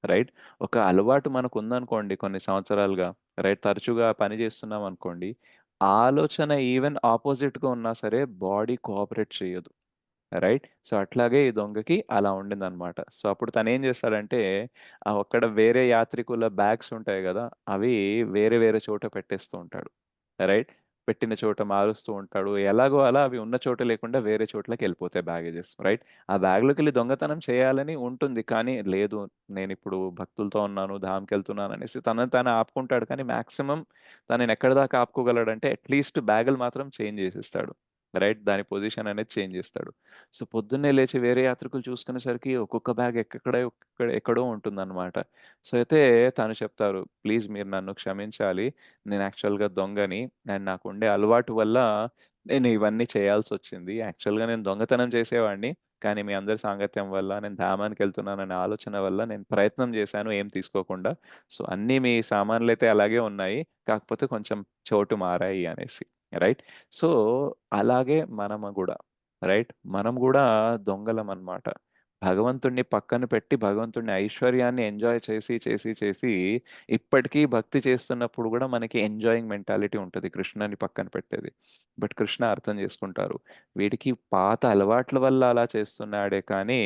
రైట్? ఒక అలవాటు మనకుందనుకోండి కొన్ని సంవత్సరాలుగా, రైట్? తరచుగా పని చేస్తున్నామనుకోండి, ఆలోచన ఈవెన్ అపోజిట్‌గా ఉన్నా సరే బాడీ కోఆపరేట్ చేయదు. రైట్? సో, అట్లాగే ఈ దొంగకి అలా ఉండిందనమాట. సో, అప్పుడు తనేం చేస్తాడంటే, అక్కడ వేరే యాత్రికుల బ్యాగ్స్ ఉంటాయి గదా! అవి వేరే వేరే చోట పెట్టేస్తూ ఉంటాడు. రైట్? పెట్టిన చోట మారుస్తూ ఉంటాడు. ఎలాగో అలా అవి ఉన్న చోట లేకుండా వేరే చోట్లకెళ్ళిపోతాయి బ్యాగేజెస్. రైట్? ఆ బ్యాగ్‌లోకెళ్ళి దొంగతనం చేయాలని ఉంటుంది. కానీ లేదు నేనిప్పుడు భక్తులతో ఉన్నాను, ధామ్‌కెళ్తున్నాననేసి తనని తాను ఆపుకుంటాడు. కానీ మాక్సిమం తననెక్కడి దాకా ఆపుకోగలడంటే అట్‌లీస్ట్ బ్యాగులు మాత్రం చేంజ్ చేసేస్తాడు. రైట్? దాని పొజిషన్ అనేది చేంజ్ చేస్తాడు. సో, పొద్దున్నే లేచి వేరే యాత్రికులు చూసుకునేసరికి ఒక్కొక్క బ్యాగ్ ఎక్కడో ఉంటుందన్నమాట. సో, అయితే తను చెప్తారు, "ప్లీజ్ మీరు నన్ను క్షమించాలి. నేను యాక్చువల్‌గా దొంగని. అండ్ నాకుండే అలవాటు వల్ల నేను ఇవన్నీ చేయాల్సొచ్చింది. యాక్చువల్‌గా నేను దొంగతనం చేసేవాడిని. కానీ మీ అందరి సాంగత్యం వల్ల నేను ధామానికెళ్తున్నాననే ఆలోచన వల్ల నేను ప్రయత్నం చేశాను ఏం తీసుకోకుండా. సో, అన్నీ మీ సామాన్లయితే అలాగే ఉన్నాయి. కాకపోతే కొంచెం చోటు మారాయి" అనేసి. రైట్? సో, అలాగే మనము గూడా. రైట్? మనం గూడా దొంగలమనమాట. భగవంతుడిని పక్కన పెట్టి, భగవంతుడిని ఐశ్వర్యాన్ని ఎంజాయ్ చేసి ఇప్పటికీ భక్తి చేస్తున్నప్పుడు గూడా మనకి ఎంజాయింగ్ మెంటాలిటీ ఉంటది కృష్ణని పక్కన పెట్టేది. బట్ కృష్ణ అర్థం చేసుకుంటారు. వీడికి పాత అలవాట్ల వల్ల అలా చేస్తున్నాడే కానీ,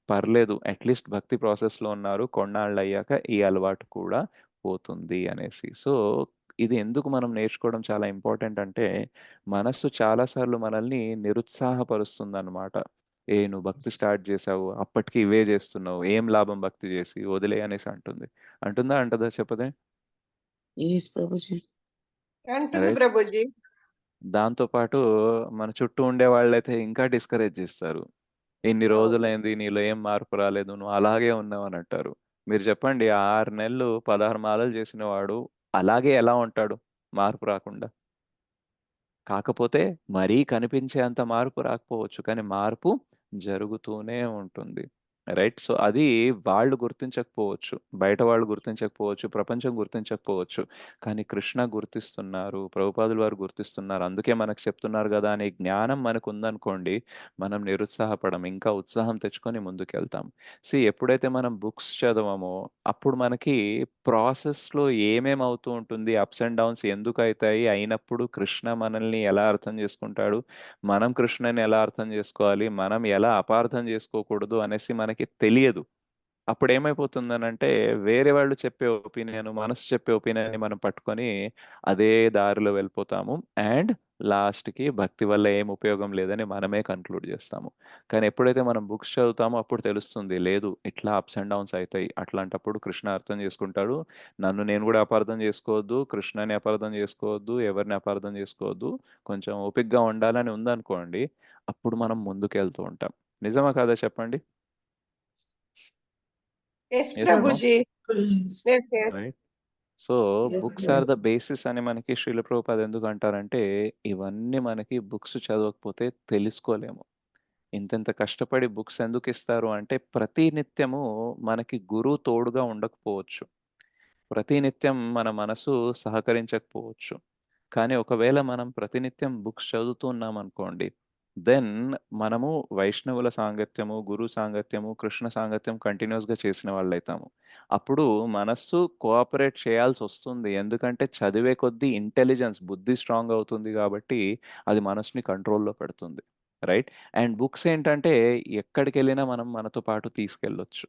పర్లేదు అట్‌లీస్ట్ భక్తి ప్రాసెస్‌లో ఉన్నారు. కొన్నాళ్ళయ్యాక ఈ అలవాటు కూడా పోతుంది అనేసి. సో, ఇది ఎందుకు మనం నేర్చుకోవడం చాలా ఇంపార్టెంట్ అంటే, మనస్సు చాలా సార్లు మనల్ని నిరుత్సాహపరుస్తుందనమాట. నువ్వు భక్తి స్టార్ట్ చేశావు. అప్పటికి ఇవే చేస్తున్నావు. ఏం లాభం భక్తి చేసి వదిలేయ్ అనేసి అంటుంది. అంటుందా? అంటదా? చెప్పదే? Yes, Prabhuji. అంటుంది రైట్? ప్రభుజీ. దాంతో పాటు మన చుట్టూ ఉండేవాళ్ళైతే ఇంకా డిస్కరేజ్ చేస్తారు. ఇన్ని అవును. రోజులైంది నీలో ఏం మార్పు రాలేదు. నువ్వు అలాగే ఉన్నావు అని అంటారు. మీరు చెప్పండి 6 నెలలు 16 మాలలు చేసిన వాడు అలాగే ఎలా ఉంటాడు? మార్పు రాకుండా. కాకపోతే మరీ కనిపించేంత మార్పు రాకపోవచ్చు. కానీ మార్పు జరుగుతూనే ఉంటుంది. రైట్. సో అది వాళ్ళు గుర్తించకపోవచ్చు, బయట వాళ్ళు గుర్తించకపోవచ్చు, ప్రపంచం గుర్తించకపోవచ్చు, కానీ కృష్ణ గుర్తిస్తున్నారు, ప్రభుపాదుల వారు గుర్తిస్తున్నారు, అందుకే మనకు చెప్తున్నారు కదా అనే జ్ఞానం మనకు ఉందనుకోండి, మనం నిరుత్సాహపడం, ఇంకా ఉత్సాహం తెచ్చుకొని ముందుకెళ్తాం. ఎప్పుడైతే మనం బుక్స్ చదవమో అప్పుడు మనకి ప్రాసెస్లో ఏమేమి అవుతూ ఉంటుంది, అప్స్ అండ్ డౌన్స్ ఎందుకు అవుతాయి, అయినప్పుడు కృష్ణ మనల్ని ఎలా అర్థం చేసుకుంటాడు, మనం కృష్ణని ఎలా అర్థం చేసుకోవాలి, మనం ఎలా అపార్థం చేసుకోకూడదు అనేసి మనకి తెలియదు. అప్పుడు ఏమైపోతుందనంటే వేరే వాళ్ళు చెప్పే ఒపీనియన్, మనసు చెప్పే ఒపీనియన్ మనం పట్టుకొని అదే దారిలో వెళ్ళిపోతాము. అండ్ లాస్ట్కి భక్తి వల్ల ఏం ఉపయోగం లేదని మనమే కన్క్లూడ్ చేస్తాము. కానీ ఎప్పుడైతే మనం బుక్స్ చదువుతామో అప్పుడు తెలుస్తుంది, లేదు ఇట్లా అప్స్ అండ్ డౌన్స్ అవుతాయి, అట్లాంటప్పుడు కృష్ణ అర్థం చేసుకుంటాడు, నన్ను నేను కూడా అపార్థం చేసుకోవద్దు, కృష్ణని అపార్థం చేసుకోవద్దు, ఎవరిని అపార్థం చేసుకోవద్దు, కొంచెం ఓపికగా ఉండాలని ఉందనుకోండి, అప్పుడు మనం ముందుకు వెళ్తూ ఉంటాం. నిజమా కాదా చెప్పండి? Yes, yes no? Prabhuji. Yes, yes. Right. So books are the basis అని మనకి శ్రీల ప్రభుపాద ఎందుకు అంటారంటే, ఇవన్నీ మనకి బుక్స్ చదవకపోతే తెలుసుకోలేము. ఇంతెంత కష్టపడి బుక్స్ ఎందుకు ఇస్తారు అంటే, ప్రతి నిత్యము మనకి గురువు తోడుగా ఉండకపోవచ్చు, ప్రతినిత్యం మన మనసు సహకరించకపోవచ్చు, కానీ ఒకవేళ మనం ప్రతినిత్యం బుక్స్ చదువుతూ ఉన్నాం అనుకోండి, దెన్ మనము వైష్ణవుల సాంగత్యము, గురు సాంగత్యము, కృష్ణ సాంగత్యం కంటిన్యూస్గా చేసిన వాళ్ళు అవుతాము. అప్పుడు మనస్సు కోఆపరేట్ చేయాల్సి వస్తుంది, ఎందుకంటే చదివే కొద్దీ ఇంటెలిజెన్స్, బుద్ధి స్ట్రాంగ్ అవుతుంది కాబట్టి అది మనసుని కంట్రోల్లో పెడుతుంది. రైట్. అండ్ బుక్స్ ఏంటంటే ఎక్కడికి వెళ్ళినా మనం మనతో పాటు తీసుకెళ్ళొచ్చు.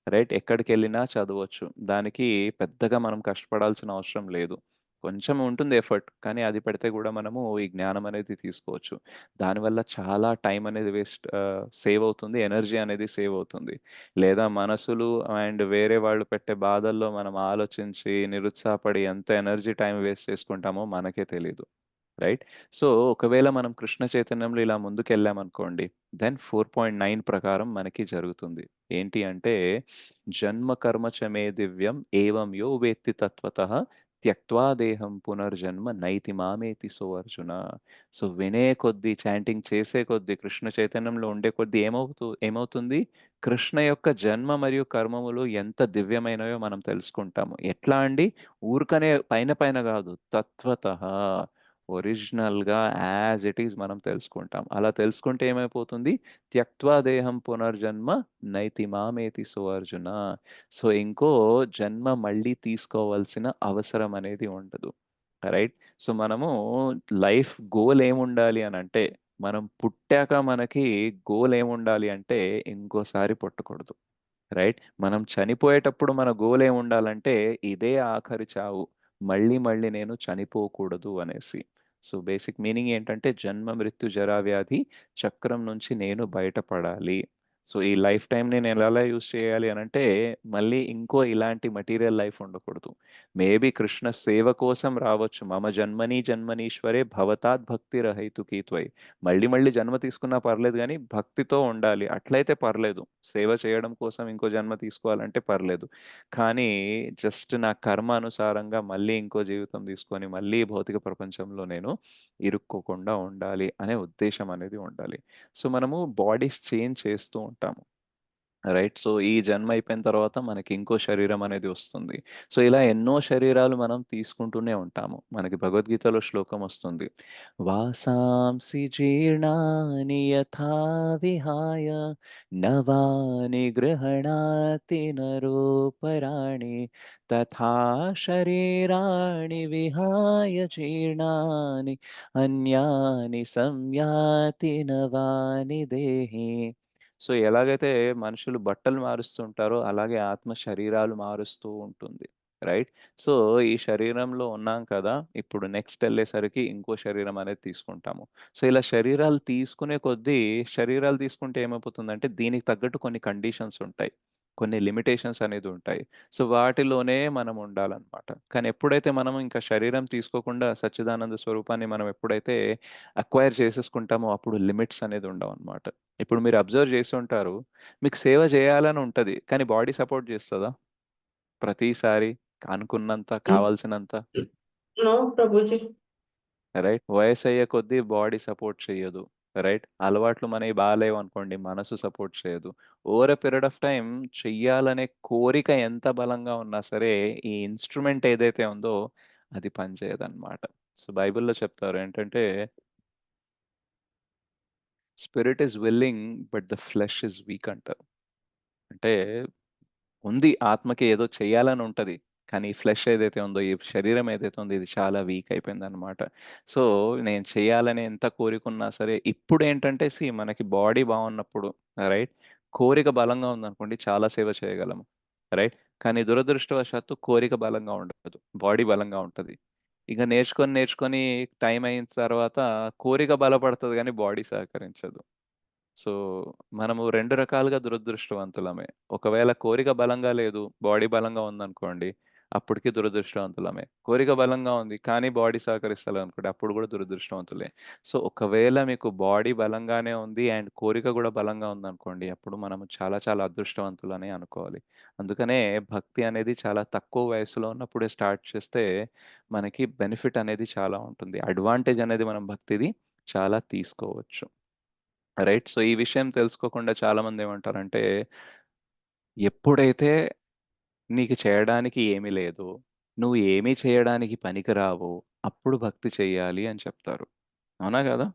రైట్. ఎక్కడికెళ్ళినా చదవచ్చు. దానికి పెద్దగా మనం కష్టపడాల్సిన అవసరం లేదు. కొంచెం ఉంటుంది ఎఫర్ట్. కానీ అది పెడితే గూడా మనము ఈ జ్ఞానం అనేది తీసుకోవచ్చు. దానివల్ల చాలా టైం అనేది సేవ్ అవుతుంది. ఎనర్జీ అనేది సేవ్ అవుతుంది. లేదా మనసులు అండ్ వేరే వాళ్ళు పెట్టే బాధల్లో మనం ఆలోచించి, నిరుత్సాహపడి ఎంత ఎనర్జీ, టైం వేస్ట్ చేసుకుంటామో మనకే తెలీదు. రైట్. సో ఒకవేళ మనం కృష్ణ చైతన్యంలో ఇలా ముందుకెళ్ళామనుకోండి, దెన్ 4.9 ప్రకారం మనకి జరుగుతుంది. ఏంటి అంటే, జన్మ కర్మ చ మే దివ్యం ఏవం యో వేత్తి తత్వతః త్యక్త్వా దేహం పునర్జన్మ నైతి మామేతి సో అర్జున. సో వినే కొద్దీ, చాంటింగ్ చేసే కొద్దీ, కృష్ణ చైతన్యంలో ఉండే కొద్దీ ఏమవుతుంది, కృష్ణ యొక్క జన్మ మరియు కర్మములు ఎంత దివ్యమైనవో మనం తెలుసుకుంటాము. ఎట్లా అండి? ఊరికనే పైన పైన కాదు, తత్వతః ఒరిజినల్‌గా యాజ్ ఇట్ ఈజ్ మనం తెలుసుకుంటాం. అలా తెలుసుకుంటే ఏమైపోతుంది? త్యక్త్వా దేహం పునర్జన్మ నైతి మామేతి సో అర్జున. సో ఇంకో జన్మ మళ్ళీ తీసుకోవాల్సిన అవసరం అనేది ఉండదు. రైట్. సో మనము లైఫ్ గోల్ ఏముండాలి అనంటే, మనం పుట్టాక మనకి గోల్ ఏముండాలి అంటే ఇంకోసారి పుట్టకూడదు. రైట్. మనం చనిపోయేటప్పుడు మన గోల్ ఏముండాలంటే ఇదే ఆఖరి చావు, మళ్ళీ మళ్ళీ నేను చనిపోకూడదు అనేసి. సో బేసిక్ మీనింగ్ ఏంటంటే, జన్మ మృత్యు జరా వ్యాధి చక్రం నుంచి నేను బయటపడాలి. సో ఈ లైఫ్ టైంని నేను ఎలా యూజ్ చేయాలి అనంటే, మళ్ళీ ఇంకో ఇలాంటి మెటీరియల్ లైఫ్ ఉండకూడదు. మేబీ కృష్ణ సేవ కోసం రావచ్చు, మమ జన్మని జన్మనీశ్వరే భవతాత్ భక్తి రహైతుకి త్వయి. మళ్ళీ మళ్ళీ జన్మ తీసుకున్నా పర్లేదు కానీ భక్తితో ఉండాలి, అట్లయితే పర్లేదు. సేవ చేయడం కోసం ఇంకో జన్మ తీసుకోవాలంటే పర్లేదు. కానీ జస్ట్ నా కర్మ అనుసారంగా మళ్ళీ ఇంకో జీవితం తీసుకొని మళ్ళీ భౌతిక ప్రపంచంలో నేను ఇరుక్కోకుండా ఉండాలి అనే ఉద్దేశం అనేది ఉండాలి. సో మనము బాడీస్ చేంజ్ చేస్తూ ఉంటాము. రైట్. సో ఈ జన్మ అయిపోయిన తర్వాత మనకి ఇంకో శరీరం అనేది వస్తుంది. సో ఇలా ఎన్నో శరీరాలు మనం తీసుకుంటూనే ఉంటాము. మనకి భగవద్గీతలో శ్లోకం వస్తుంది, వాసాంసి జీర్ణాని యథా విహాయ నవాని గృహణాతి నరోపరాణి తథా శరీరాణి విహాయ జీర్ణాని అన్యాని సంయాతి నవాని దేహి. సో ఎలాగైతే మనుషులు బట్టలు మారుస్తుంటారో అలాగే ఆత్మ శరీరాలు మారుస్తూ ఉంటుంది. రైట్. సో ఈ శరీరంలో ఉన్నాం కదా, ఇప్పుడు నెక్స్ట్ వెళ్ళేసరికి ఇంకో శరీరం అనేది తీసుకుంటాము. సో ఇలా శరీరాలు తీసుకునే కొద్దీ, శరీరాలు తీసుకుంటే ఏమైపోతుందంటే దీనికి తగ్గట్టు కొన్ని కండిషన్స్ ఉంటాయి, కొన్ని లిమిటేషన్స్ అనేది ఉంటాయి. సో వాటిలోనే మనం ఉండాలన్నమాట. కానీ ఎప్పుడైతే మనం ఇంకా శరీరం తీసుకోకుండా సచ్చిదానంద స్వరూపాన్ని మనం ఎప్పుడైతే అక్వైర్ చేసేసుకుంటామో అప్పుడు లిమిట్స్ అనేది ఉండవన్నమాట. ఇప్పుడు మీరు అబ్జర్వ్ చేసి ఉంటారు, మీకు సేవ చేయాలని ఉంటది, కానీ బాడీ సపోర్ట్ చేస్తదా? ప్రతిసారి అనుకున్నంత, కావాల్సినంత? No, Prabhuji. రైట్. వయసు అయ్యే కొద్దీ బాడీ సపోర్ట్ చెయ్యదు. రైట్? అలవాట్లు మనయి బాలేవనుకోండి, మనసు సపోర్ట్ చేయదు. Over a period of time చెయ్యాలనే కోరిక ఎంత బలంగా ఉన్నా సరే, ఈ ఇన్‌స్ట్రుమెంట్ ఏదైతే ఉందో అది పనిచేయదనమాట. సో, బైబిల్‌లో చెప్తారు ఏంటంటే, spirit is willing but the flesh is week అంటారు. అంటే ఉంది. ఆత్మకి ఏదో చెయ్యాలని ఉంటది. కానీ ఈ ఫ్లెష్ ఏదైతే ఉందో, ఈ శరీరం ఏదైతే ఉందో ఇది చాలా వీక్ అయిపోయిందనమాట. సో, నేను చేయాలని ఎంత కోరికున్నా సరే, ఇప్పుడేంటంటే మనకి బాడీ బాగున్నప్పుడు రైట్? కోరిక బలంగా ఉందనుకోండి చాలా సేవ చేయగలము. రైట్? కానీ దురదృష్టవశాత్తు కోరిక బలంగా ఉండదు. బాడీ బలంగా ఉంటది. ఇక నేర్చుకొని, నేర్చుకొని టైం అయిన తర్వాత కోరిక బలపడతది గానీ బాడీ సహకరించదు. సో, మనము 2 రకాలుగా దురదృష్టవంతులమే. ఒకవేళ కోరిక బలంగా లేదు, బాడీ బలంగా ఉందనుకోండి, అప్పటికి దురదృష్టవంతులమే. కోరిక బలంగా ఉంది, కానీ బాడీ సహకరిస్తలేదనుకోండి, అప్పుడు గూడా దురదృష్టవంతులే. సో, ఒకవేళ మీకు బాడీ బలంగానే ఉంది అండ్ కోరిక గూడా బలంగా ఉందనుకోండి, అప్పుడు మనము చాలా చాలా అదృష్టవంతులనే అనుకోవాలి. అందుకనే భక్తి అనేది చాలా తక్కువ వయస్సులో ఉన్నప్పుడే స్టార్ట్ చేస్తే, మనకి బెనిఫిట్ అనేది చాలా ఉంటుంది. అడ్వాంటేజ్ అనేది మనం భక్తిది చాలా తీసుకోవచ్చు. రైట్. సో, ఈ విషయం తెలుసుకోకుండా చాలామంది ఏమంటారంటే, ఎప్పుడైతే నీకు చేయడానికి ఏమీ లేదో, నువ్వు ఏమీ చేయడానికి పనికిరావో, అప్పుడు భక్తి చెయ్యాలి అని చెప్తారు. అవునా కాదా?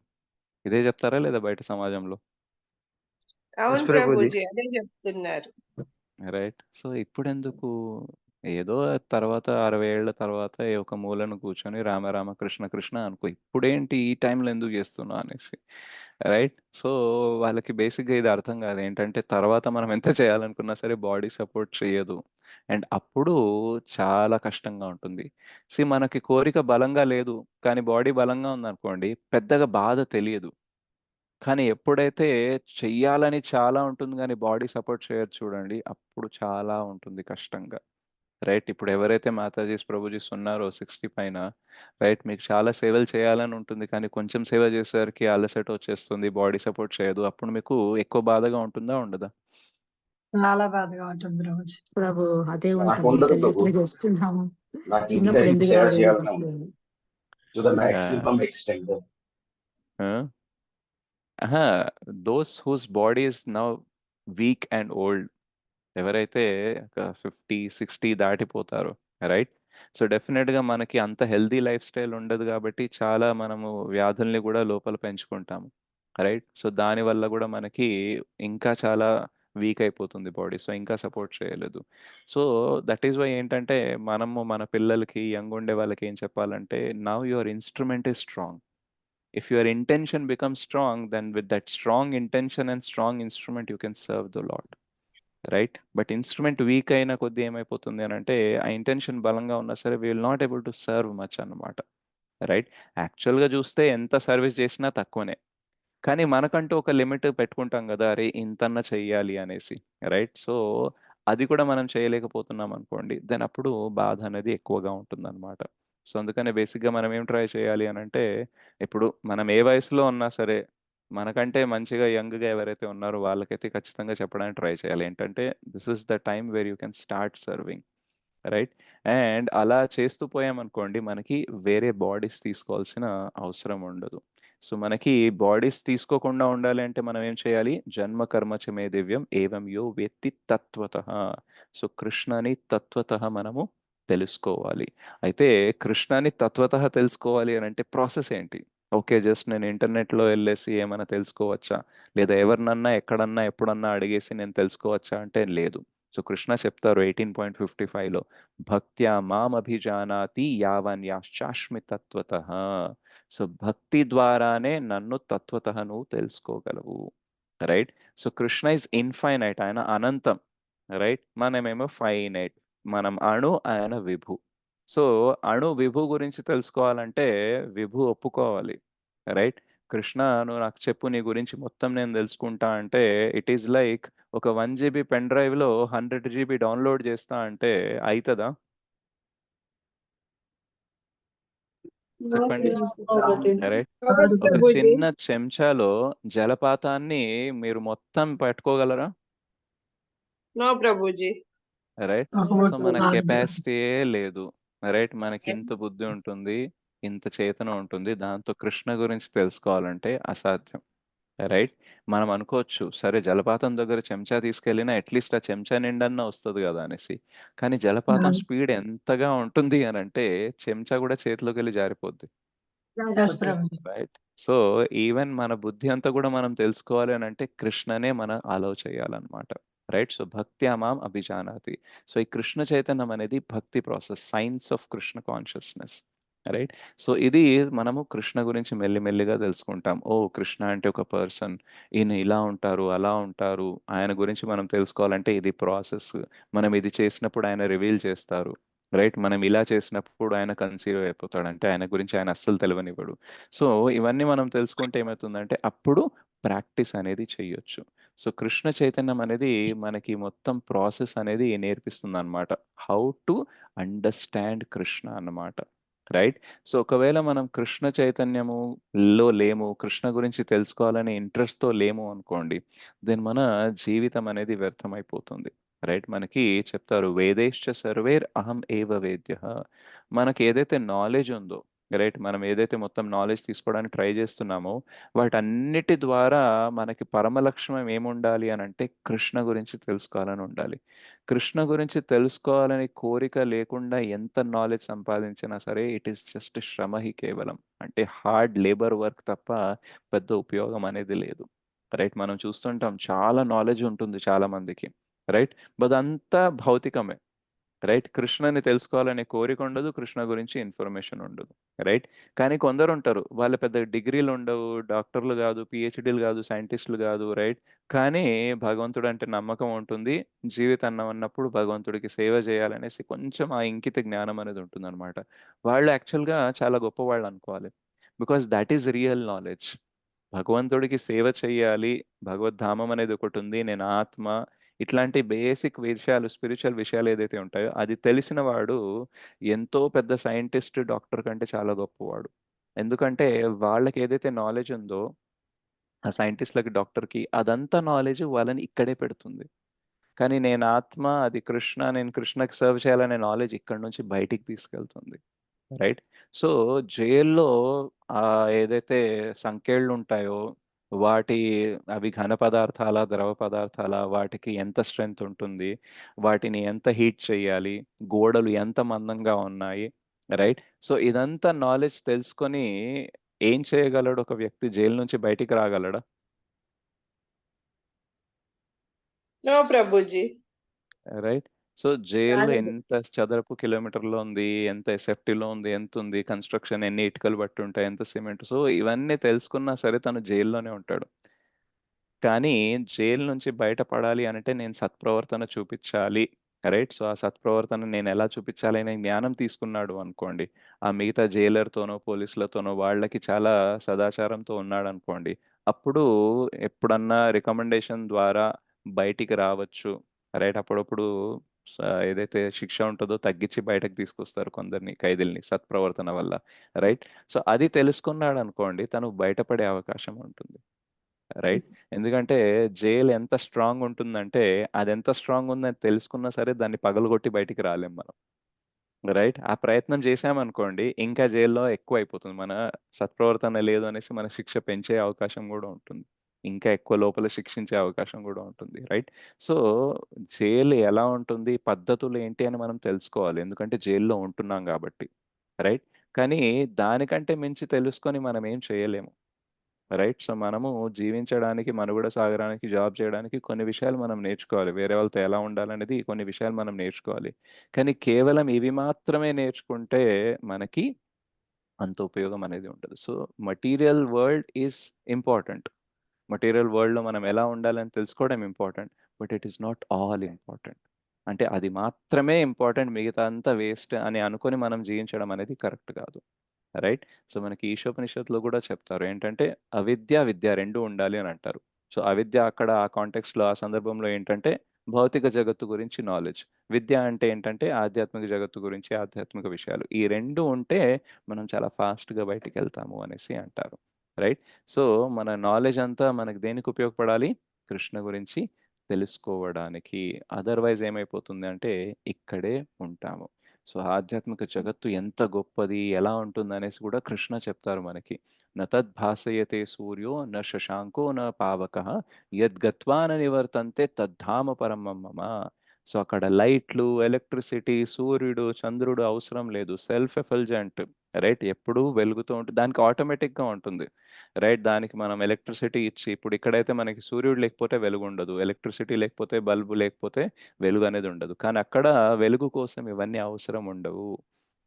ఇదే చెప్తారా లేదా బయట సమాజంలో? అవును ప్రభుజీ. ప్రభుజీ. అదే చెప్తున్నారు. రైట్. సో, ఇప్పుడెందుకు ఏదో తర్వాత 60 ఏళ్ల తర్వాత ఏ ఒక మూలన కూర్చొని రామ రామ కృష్ణ కృష్ణ అనుకో. ఇప్పుడేంటి ఈ టైంలో ఎందుకు చేస్తున్నావు అనేసి. రైట్. సో, వాళ్ళకి బేసిక్‌గా ఇది అర్థం కాదు. ఏంటంటే తర్వాత మనం ఎంత చేయాలనుకున్నా సరే బాడీ సపోర్ట్ చేయదు. అండ్ అప్పుడు చాలా కష్టంగా ఉంటుంది. మనకి కోరిక బలంగా లేదు. కానీ బాడీ బలంగా ఉందనుకోండి పెద్దగా బాధ తెలియదు. కానీ ఎప్పుడైతే చెయ్యాలని చాలా ఉంటుంది గానీ బాడీ సపోర్ట్ చేయదు చూడండి. అప్పుడు చాలా ఉంటుంది కష్టంగా. రైట్. ఇప్పుడు ఎవరైతే మాతాజీస్, ప్రభుజీస్ ఉన్నారో 60 పైన రైట్ మీకు చాలా సేవలు చేయాలని ఉంటుంది. కానీ కొంచెం సేవ చేసేసరికి అలసట వచ్చేస్తుంది. బాడీ సపోర్ట్ చేయదు. అప్పుడు మీకు ఎక్కువ బాధగా ఉంటుందా? ఉండదా? చాలా బాధగా ఉంటుంది ప్రభుజీ. ప్రభు అదే నాకు ఉంటుంది. ఇంత ఉండదు ప్రభు. లేట్‌గా చేస్తున్నాము. నాకు ఇంకా చిన్నప్పుడు ఎందుకు సేవ రాలేదు చేయాలనే భక్తి ఉంది. అని. To the yeah! Maximum extent. Ah! Aha! Those whose body is now weak and old ఎవరైతే ఒక 50, 60 దాటిపోతారో రైట్? సో, డెఫినిట్‌గా మనకి అంత హెల్తీ లైఫ్ స్టైల్ ఉండదు గాబట్టి, చాలా మనము వ్యాధుల్ని గూడా లోపల పెంచుకుంటాము. రైట్? సో, దానివల్ల గూడా మనకి ఇంకా చాలా వీక్ అయిపోతుంది బాడీ. సో, ఇంకా సపోర్ట్ చేయలేదు. సో, దట్ ఈస్ వై ఏంటంటే, మనము మన పిల్లలకి, యంగ్ ఉండే వాళ్ళకి ఏం చెప్పాలంటే, now your instrument is strong. If your intention becomes strong, then with that strong intention and strong instrument you can serve the Lord. Right? But instrument weak అయిన కొద్దీ ఏమైపోతుంది అనంటే, ఆ ఇంటెన్షన్ బలంగా ఉన్నా సరే we will not able to serve much అన్నమాట. Right? యాక్చువల్‌గా చూస్తే ఎంత సర్విస్ చేసినా తక్కువనే. కానీ మనకంటూ ఒక లిమిట్ పెట్టుకుంటాం గదా! అరే! ఇంతన్నా చెయ్యాలి అనేసి. రైట్? సో, అది కూడా మనం చేయలేకపోతున్నాం అనుకోండి. దెన్ అప్పుడు బాధ అనేది ఎక్కువగా ఉంటుందన్నమాట. సో, అందుకనే బేసిక్‌గా మనం ఏం ట్రై చేయాలి అనంటే, ఇప్పుడు మనం ఏ వయసులో ఉన్నా సరే, మనకంటే మంచిగా యంగ్‌గా ఎవరైతే ఉన్నారో వాళ్ళకైతే ఖచ్చితంగా చెప్పడానికి ట్రై చేయాలి. ఏంటంటే, this is the time where you can start serving. Right? And అలా చేస్తూ పోయామనుకోండి, మనకి వేరే బాడీస్ తీసుకోవాల్సిన అవసరం ఉండదు. సో, మనకి బాడీస్ తీసుకోకుండా ఉండాలి అంటే మనం ఏం చేయాలి? జన్మ కర్మ చ మే దివ్యం ఏవం యో వేత్తి తత్వతః. సో, కృష్ణని తత్వతః మనము తెలుసుకోవాలి. అయితే కృష్ణని తత్వతః తెలుసుకోవాలి అనంటే ప్రాసెస్ ఏంటి? ఓకే. జస్ట్ నేను ఇంటర్నెట్‌లో ఎళ్ళేసి ఏమైనా తెలుసుకోవచ్చా? లేదా ఎవరినన్నా, ఎక్కడన్నా, ఎప్పుడన్నా అడిగేసి నేను తెలుసుకోవచ్చా అంటే లేదు. సో, కృష్ణ చెప్తారు 18.55లో భక్త్యా మామభిజానాతి యావన్యాశ్చాస్మి తత్వతః. సో, భక్తి ద్వారానే నన్ను తత్వతః నువ్వు తెలుసుకోగలవు. Right? So, Krishna is infinite. ఆయన అనంతం. రైట్? మనమేమో ఫైనైట్. మనం అణు, ఆయన విభు. సో, అణు, విభు గురించి తెలుసుకోవాలంటే విభు ఒప్పుకోవాలి. రైట్? కృష్ణ నువ్వు నాకు చెప్పు నీ గురించి మొత్తం నేను తెలుసుకుంటా అంటే ఇట్ ఈస్ లైక్ ఒక 1 జీబీ పెన్ డ్రైవ్‌లో 100 జీబీ డౌన్‌లోడ్ చేస్తా అంటే అయితదా? చెప్పండి. రైట్? కాదు ఒక ప్రభుజీ. చిన్న చెంచాలో జలపాతాన్ని మీరు మొత్తం పట్టుకోగలరా? నో ప్రభుజీ. రైట్? ఒక సో, బొట్టు మన కాదు. కెపాసిటీయే లేదు. రైట్? మనకింత బుద్ధి ఉంటుంది. ఇంత చేతన ఉంటుంది. దాంతో కృష్ణ గురించి తెలుసుకోవాలంటే అసాధ్యం. రైట్? మనం అనుకోవచ్చు, సరే జలపాతం దగ్గర చెంచా తీసుకెళ్ళినా అట్‌లీస్ట్ ఆ చెంచా నిండన్నా వస్తది గదా! అనేసి. కానీ జలపాతం అవును. స్పీడ్ ఎంతగా ఉంటుంది అనంటే, చెంచా గూడా చేతిలోకెళ్ళి జారిపోద్ది. Yes Prabhuji. Right? So, even మన బుద్ధి అంతా గూడా మనం తెలుసుకోవాలి అనంటే కృష్ణనే మనం అలౌ చేయాలన్నమాట. రైట్? సో, భక్త్యా మాం అభిజానాతి. సో, ఈ కృష్ణ చైతన్యం అనేది భక్తి process. Science of Krishna consciousness. Right? So, ఇది మనము కృష్ణ గురించి మెల్లిమెల్లిగా తెలుసుకుంటాం. ఓహ్! కృష్ణ అంటే ఒక పర్సన్. ఈయన ఇలా ఉంటారు, అలా ఉంటారు. ఆయన గురించి మనం తెలుసుకోవాలంటే ఇది ప్రాసెస్. మనం ఇది చేసినప్పుడు ఆయన రివీల్ చేస్తారు. రైట్? మనం ఇలా చేసినప్పుడు ఆయన కన్సీవ్ అయిపోతాడు. అంటే ఆయన గురించి ఆయన అస్సలు తెలవనివ్వడు. సో, ఇవన్నీ మనం తెలుసుకుంటే ఏమైతుందంటే అప్పుడు ప్రాక్టీస్ అనేది చెయ్యొచ్చు. సో, కృష్ణ చైతన్యం అనేది మనకి మొత్తం ప్రాసెస్ అనేది నేర్పిస్తుందనమాట. హౌ టు అండర్‌స్టాండ్ కృష్ణ అన్నమాట. రైట్? సో, ఒకవేళ మనం కృష్ణ చైతన్యములో లేము, కృష్ణ గురించి తెలుసుకోవాలనే ఇంట్రెస్ట్‌తో లేము అనుకోండి, దెన్ మన జీవితం అనేది వ్యర్థమైపోతుంది. రైట్? మనకి చెప్తారు వేदैश्च सर्वैर् అహం ఏవ వేద్యః. మనకి ఏదైతే నాలెడ్జ్ ఉందో, రైట్? మనం ఏదైతే మొత్తం నాలెడ్జ్ తీసుకోవడానికి ట్రై చేస్తున్నామో, వాటన్నిటి ద్వారా మనకి పరమ లక్ష్యం ఏముండాలి అనంటే కృష్ణ గురించి తెలుసుకోవాలని ఉండాలి. కృష్ణ గురించి తెలుసుకోవాలని కోరిక లేకుండా ఎంత నాలెడ్జ్ సంపాదించినా సరే ఇట్ ఈస్ జస్ట్ శ్రమ హి కేవలం. అంటే హార్డ్ లేబర్ వర్క్ తప్ప పెద్ద ఉపయోగం అనేది లేదు. రైట్? మనం చూస్తుంటాం చాలా నాలెడ్జ్ ఉంటుంది చాలా మందికి. రైట్? అదంతా భౌతికమే. రైట్? కృష్ణని తెలుసుకోవాలనే కోరిక ఉండదు. కృష్ణ గురించి ఇన్ఫర్మేషన్ ఉండదు. రైట్? కానీ కొందరుంటారు. వాళ్ళు పెద్ద డిగ్రీలుండవు, డాక్టర్‌లు గాదు, పీహెచ్‌డీలు గాదు, సైంటిస్ట్‌లు గాదు. రైట్? కానీ భగవంతుడంటే నమ్మకం ఉంటుంది. జీవితాన్నం అన్నప్పుడు భగవంతుడికి సేవ చేయాలనేసి కొంచెం ఆ ఇంకిత జ్ఞానం అనేది ఉంటుందన్నమాట. వాళ్ళు యాక్చువల్‌గా చాలా గొప్పవాళ్ళనుకోవాలి. Because that is real knowledge. భగవంతుడికి సేవ చెయ్యాలి. భగవద్ధామం అనేది ఒకటుంది. నేను ఆత్మ. ఇట్లాంటి బేసిక్ విషయాలు, స్పిరిచ్యువల్ విషయాలు ఏదైతే ఉంటాయో, అది తెలిసిన వాడు ఎంతో పెద్ద సైంటిస్ట్, డాక్టర్ కంటే చాలా గొప్పవాడు. ఎందుకంటే వాళ్ళకి ఏదైతే నాలెడ్జ్ ఉందో, ఆ సైంటిస్ట్‌లకి, డాక్టర్‌కి అదంతా నాలెడ్జ్ వాళ్ళని ఇక్కడే పెడుతుంది. కానీ నేను ఆత్మ, అది కృష్ణ, నేను కృష్ణకి సర్వ్ చేయాలనే నాలెడ్జ్ ఇక్కడి నుంచి బయటికి తీసుకెళ్తుంది. రైట్? సో, జైల్‌లో ఏదైతే సంకెళ్ళుంటాయో, వాటి అవి ఘన పదార్థాలా? ద్రవ పదార్థాలా? వాటికి ఎంత స్ట్రెంత్ ఉంటుంది? వాటిని ఎంత హీట్ చేయాలి? గోడలు ఎంత మందంగా ఉన్నాయి? రైట్? సో, ఇదంతా నాలెడ్జ్ తెలుసుకొని ఏం చేయగలడు ఒక వ్యక్తి జైలు నుంచి బయటికి రాగలడా? No Prabhuji. Right? So, jail రాలేదు. ఎంత చదరపు కిలోమీటర్‌లో ఉంది? ఎంత ఎస్ఎఫ్‌టీలో ఉంది? ఎంతుంది? కన్‌స్ట్రక్షన్ ఎన్ని ఇటుకలు పట్టుంటాయి? ఎంత సిమెంట్? సో, ఇవన్నీ తెలుసుకున్నా సరే తను జైల్లోనే ఉంటాడు. కానీ జైలు నుంచి బయటపడాలి అనంటే నేను సత్ప్రవర్తన చూపిచ్చాలి. రైట్? సో, ఆ సత్ప్రవర్తన నేనెలా చూపిచ్చాలి అనే జ్ఞానం తీసుకున్నాడు అనుకోండి. ఆ మిగతా జైలర్‌తోనో, పోలీసులతోనో వాళ్ళకి చాలా సదాచారంతో ఉన్నాడనుకోండి. అప్పుడు ఎప్పుడన్నా రికమెండేషన్ ద్వారా బయటికి రావచ్చు. రైట్? అప్పుడప్పుడు స ఏదైతే శిక్ష ఉంటదో తగ్గించి బయటకు తీసుకొస్తారు కొందరిని ఖైదీలని సత్ప్రవర్తన వల్ల. రైట్? సో, అది తెలుసుకున్నాడనుకోండి తను బయటపడే అవకాశం ఉంటుంది. రైట్? ఎందుకంటే జైల్ ఎంత స్ట్రాంగ్ ఉంటుందంటే, అదెంత స్ట్రాంగ్ ఉందని తెలుసుకున్నా సరే దాన్ని పగలగొట్టి బయటికి రాలేం మనం. రైట్? ఆ ప్రయత్నం చేశామనుకోండి, ఇంకా జైల్‌లో ఎక్కువైపోతుంది. మన సత్ప్రవర్తన లేదు అనేసి మన శిక్ష పెంచే అవకాశం గూడా ఉంటుంది. ఇంకా ఎక్కువ లోపల శిక్షించే అవకాశం గూడా ఉంటుంది. రైట్? సో, జైలు ఎలా ఉంటుంది? పద్ధతులు ఏంటి అని మనం తెలుసుకోవాలి. ఎందుకంటే జైల్‌లో ఉంటున్నాం గాబట్టి. రైట్? కానీ దానికంటే మించి తెలుసుకొని మనం ఏం చేయలేము. రైట్. సో, మనము జీవించడానికి, మనుగడ సాగడానికి, జాబ్ చేయడానికి కొన్ని విషయాలు మనం నేర్చుకోవాలి. వేరే వాళ్ళతో ఎలా ఉండాలనేది కొన్ని విషయాలు మనం నేర్చుకోవాలి. కానీ కేవలం ఇవి మాత్రమే నేర్చుకుంటే మనకి అంత ఉపయోగం అనేది ఉండదు. So, material world is important. Material వరల్డ్‌లో మనం ఎలా ఉండాలని తెలుసుకోవడం important. But it is not all important. అంటే అది మాత్రమే ఇంపార్టెంట్ మిగతా అంతా వేస్ట్ అని అనుకోని మనం జీవించడం అనేది కరెక్ట్ కాదు. రైట్? సో, మనకి ఈశోపనిషత్తులో గూడా చెప్తారు. ఏంటంటే, అవిద్య, విద్య 2 ఉండాలి అని అంటారు. సో, అవిద్య అక్కడ ఆ కాంటెక్స్ట్‌లో, ఆ సందర్భంలో ఏంటంటే, భౌతిక జగత్తు గురించి నాలెడ్జ్. విద్య అంటే ఏంటంటే, ఆధ్యాత్మిక జగత్తు గురించి ఆధ్యాత్మిక విషయాలు. ఈ 2 ఉంటే మనం చాలా ఫాస్ట్‌గా బయటికెళ్తాము అనేసి అంటారు. రైట్? సో, మన నాలెడ్జ్ అంతా మనకు దేనికి ఉపయోగపడాలి? కృష్ణ గురించి తెలుసుకోవడానికి. అదర్‌వైజ్ ఏమైపోతుంది అంటే, ఇక్కడే ఉంటాము. సో ఆధ్యాత్మిక జగత్తు ఎంత గొప్పది, ఎలా ఉంటుందనేసి కూడా కృష్ణ చెప్తారు మనకి. నతద్భాసయతే సూర్యో న శశాంకో న పావకః యద్గత్వా న నివర్తంతే తద్ధామ పరమం మమ. సో అక్కడ లైట్లు, ఎలక్ట్రిసిటీ, సూర్యుడు, చంద్రుడు అవసరం లేదు. Self effulgent, right? ఎప్పుడూ వెలుగుతూ ఉంటుంది, దానికి ఆటోమేటిక్గా ఉంటుంది, రైట్? దానికి మనం ఎలక్ట్రిసిటీ ఇచ్చి, ఇప్పుడు ఇక్కడైతే మనకి సూర్యుడు లేకపోతే వెలుగు ఉండదు, ఎలక్ట్రిసిటీ లేకపోతే బల్బు లేకపోతే వెలుగు అనేది ఉండదు. కానీ అక్కడ వెలుగు కోసం ఇవన్నీ అవసరం ఉండవు.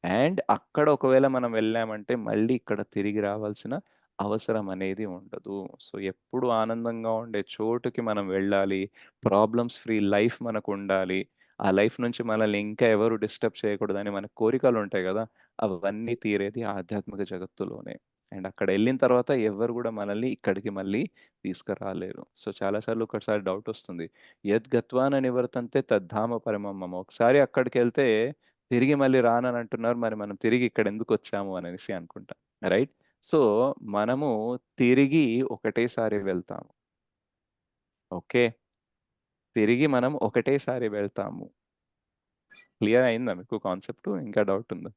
అండ్ అక్కడ ఒకవేళ మనం వెళ్ళామంటే మళ్ళీ ఇక్కడ తిరిగి రావాల్సిన అవసరం అనేది ఉండదు. సో ఎప్పుడు ఆనందంగా ఉండే చోటుకి మనం వెళ్ళాలి. ప్రాబ్లమ్స్ ఫ్రీ లైఫ్ మనకు ఉండాలి. ఆ లైఫ్ నుంచి మనల్ని ఇంకా ఎవరు డిస్టర్బ్ చేయకూడదని మన కోరికలు ఉంటాయి కదా, అవన్నీ తీరేది ఆధ్యాత్మిక జగత్తులోనే. అండ్ అక్కడ వెళ్ళిన తర్వాత ఎవరు కూడా మనల్ని ఇక్కడికి మళ్ళీ తీసుకురాలేరు. సో చాలాసార్లు ఒకసారి డౌట్ వస్తుంది, యద్గత్వాన నివర్తంతే తద్ధామ పరమం మమ. ఒకసారి అక్కడికి వెళ్తే తిరిగి మళ్ళీ రానని అంటున్నారు, మరి మనం తిరిగి ఇక్కడ ఎందుకు వచ్చాము అనేసి అనుకుంటా, రైట్? సో మనము తిరిగి ఒకటేసారి వెళ్తాము. ఓకే, తిరిగి మనం ఒకటేసారి వెళ్తాము. క్లియర్ అయిందా మీకు కాన్సెప్ట్? ఇంకా డౌట్ ఉందా?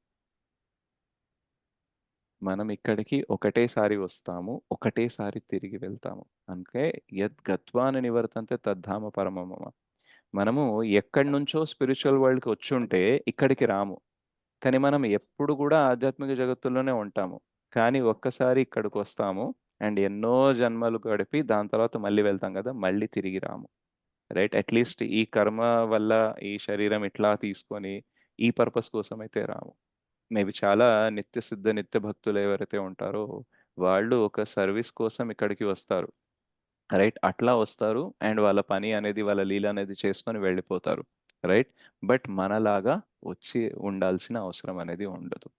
మనం ఇక్కడికి ఒకటేసారి వస్తాము, ఒకటేసారి తిరిగి వెళ్తాము. అంటే యద్ గత్వాన నివర్తంతే తద్ధామ పరమమమ. మనము ఎక్కడి నుంచో స్పిరిచువల్ వరల్డ్కి వచ్చుంటే ఇక్కడికి రాము, కానీ మనం ఎప్పుడు కూడా ఆధ్యాత్మిక జగత్తులోనే ఉంటాము. కానీ ఒక్కసారి ఇక్కడికి వస్తాము అండ్ ఎన్నో జన్మలు గడిపి దాని తర్వాత మళ్ళీ వెళ్తాం కదా, మళ్ళీ తిరిగి రాము, రైట్? అట్లీస్ట్ ఈ కర్మ వల్ల ఈ శరీరం ఇట్లా తీసుకొని ఈ పర్పస్ కోసం అయితే రాము. మేబీ చాలా నిత్య సిద్ధ నిత్య భక్తులు ఎవరైతే ఉంటారో వాళ్ళు ఒక సర్వీస్ కోసం ఇక్కడికి వస్తారు, రైట్? అట్లా వస్తారు అండ్ వాళ్ళ పని అనేది, వాళ్ళ లీల అనేది చేసుకొని వెళ్ళిపోతారు, రైట్? బట్ మనలాగా వచ్చి ఉండాల్సిన అవసరం అనేది ఉండదు.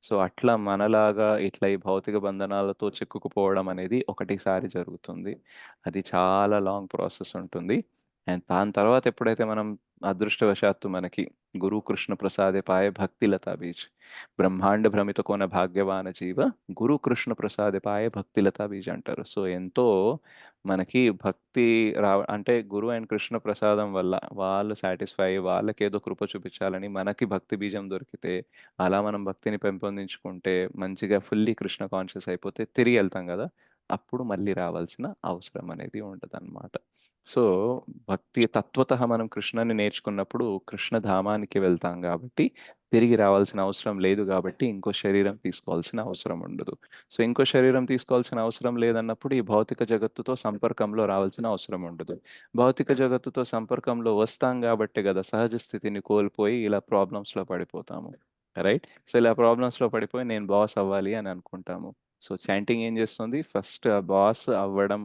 సో అట్లా మనలాగా ఇట్లా ఈ భౌతిక బంధనాలతో చిక్కుకుపోవడం అనేది ఒకటిసారి జరుగుతుంది. అది చాలా లాంగ్ ప్రాసెస్ ఉంటుంది. అండ్ దాని తర్వాత ఎప్పుడైతే మనం అదృష్టవశాత్తు మనకి గురు కృష్ణ ప్రసాదే పాయ భక్తి లతా బీజ్, బ్రహ్మాండ భ్రమిత కోన భాగ్యవాన జీవ గురు కృష్ణ ప్రసాదే పాయ భక్తి లతా బీజ్ అంటారు. సో ఎంతో మనకి భక్తి అంటే గురు అండ్ కృష్ణ ప్రసాదం వల్ల వాళ్ళు సాటిస్ఫై, వాళ్ళకేదో కృప చూపించాలని మనకి భక్తి బీజం దొరికితే, అలా మనం భక్తిని పెంపొందించుకుంటే మంచిగా ఫుల్లీ కృష్ణ కాన్షియస్ అయిపోతే తిరిగి వెళ్తాం కదా, అప్పుడు మళ్ళీ రావాల్సిన అవసరం అనేది ఉండదన్నమాట. సో భక్తి తత్వతః మనం కృష్ణని నేర్చుకున్నప్పుడు కృష్ణ ధామానికి వెళ్తాం కాబట్టి తిరిగి రావాల్సిన అవసరం లేదు, కాబట్టి ఇంకో శరీరం తీసుకోవాల్సిన అవసరం ఉండదు. సో ఇంకో శరీరం తీసుకోవాల్సిన అవసరం లేదన్నప్పుడు ఈ భౌతిక జగత్తుతో సంపర్కంలో రావాల్సిన అవసరం ఉండదు. భౌతిక జగత్తుతో సంపర్కంలో వస్తాం కాబట్టి కదా సహజ స్థితిని కోల్పోయి ఇలా ప్రాబ్లమ్స్లో పడిపోతాము, రైట్? సో ఇలా ప్రాబ్లమ్స్లో పడిపోయి నేను బాస్ అవ్వాలి అని అనుకుంటాము. సో చాంటింగ్ ఏం చేస్తుంది, ఫస్ట్ ఆ బాస్ అవ్వడం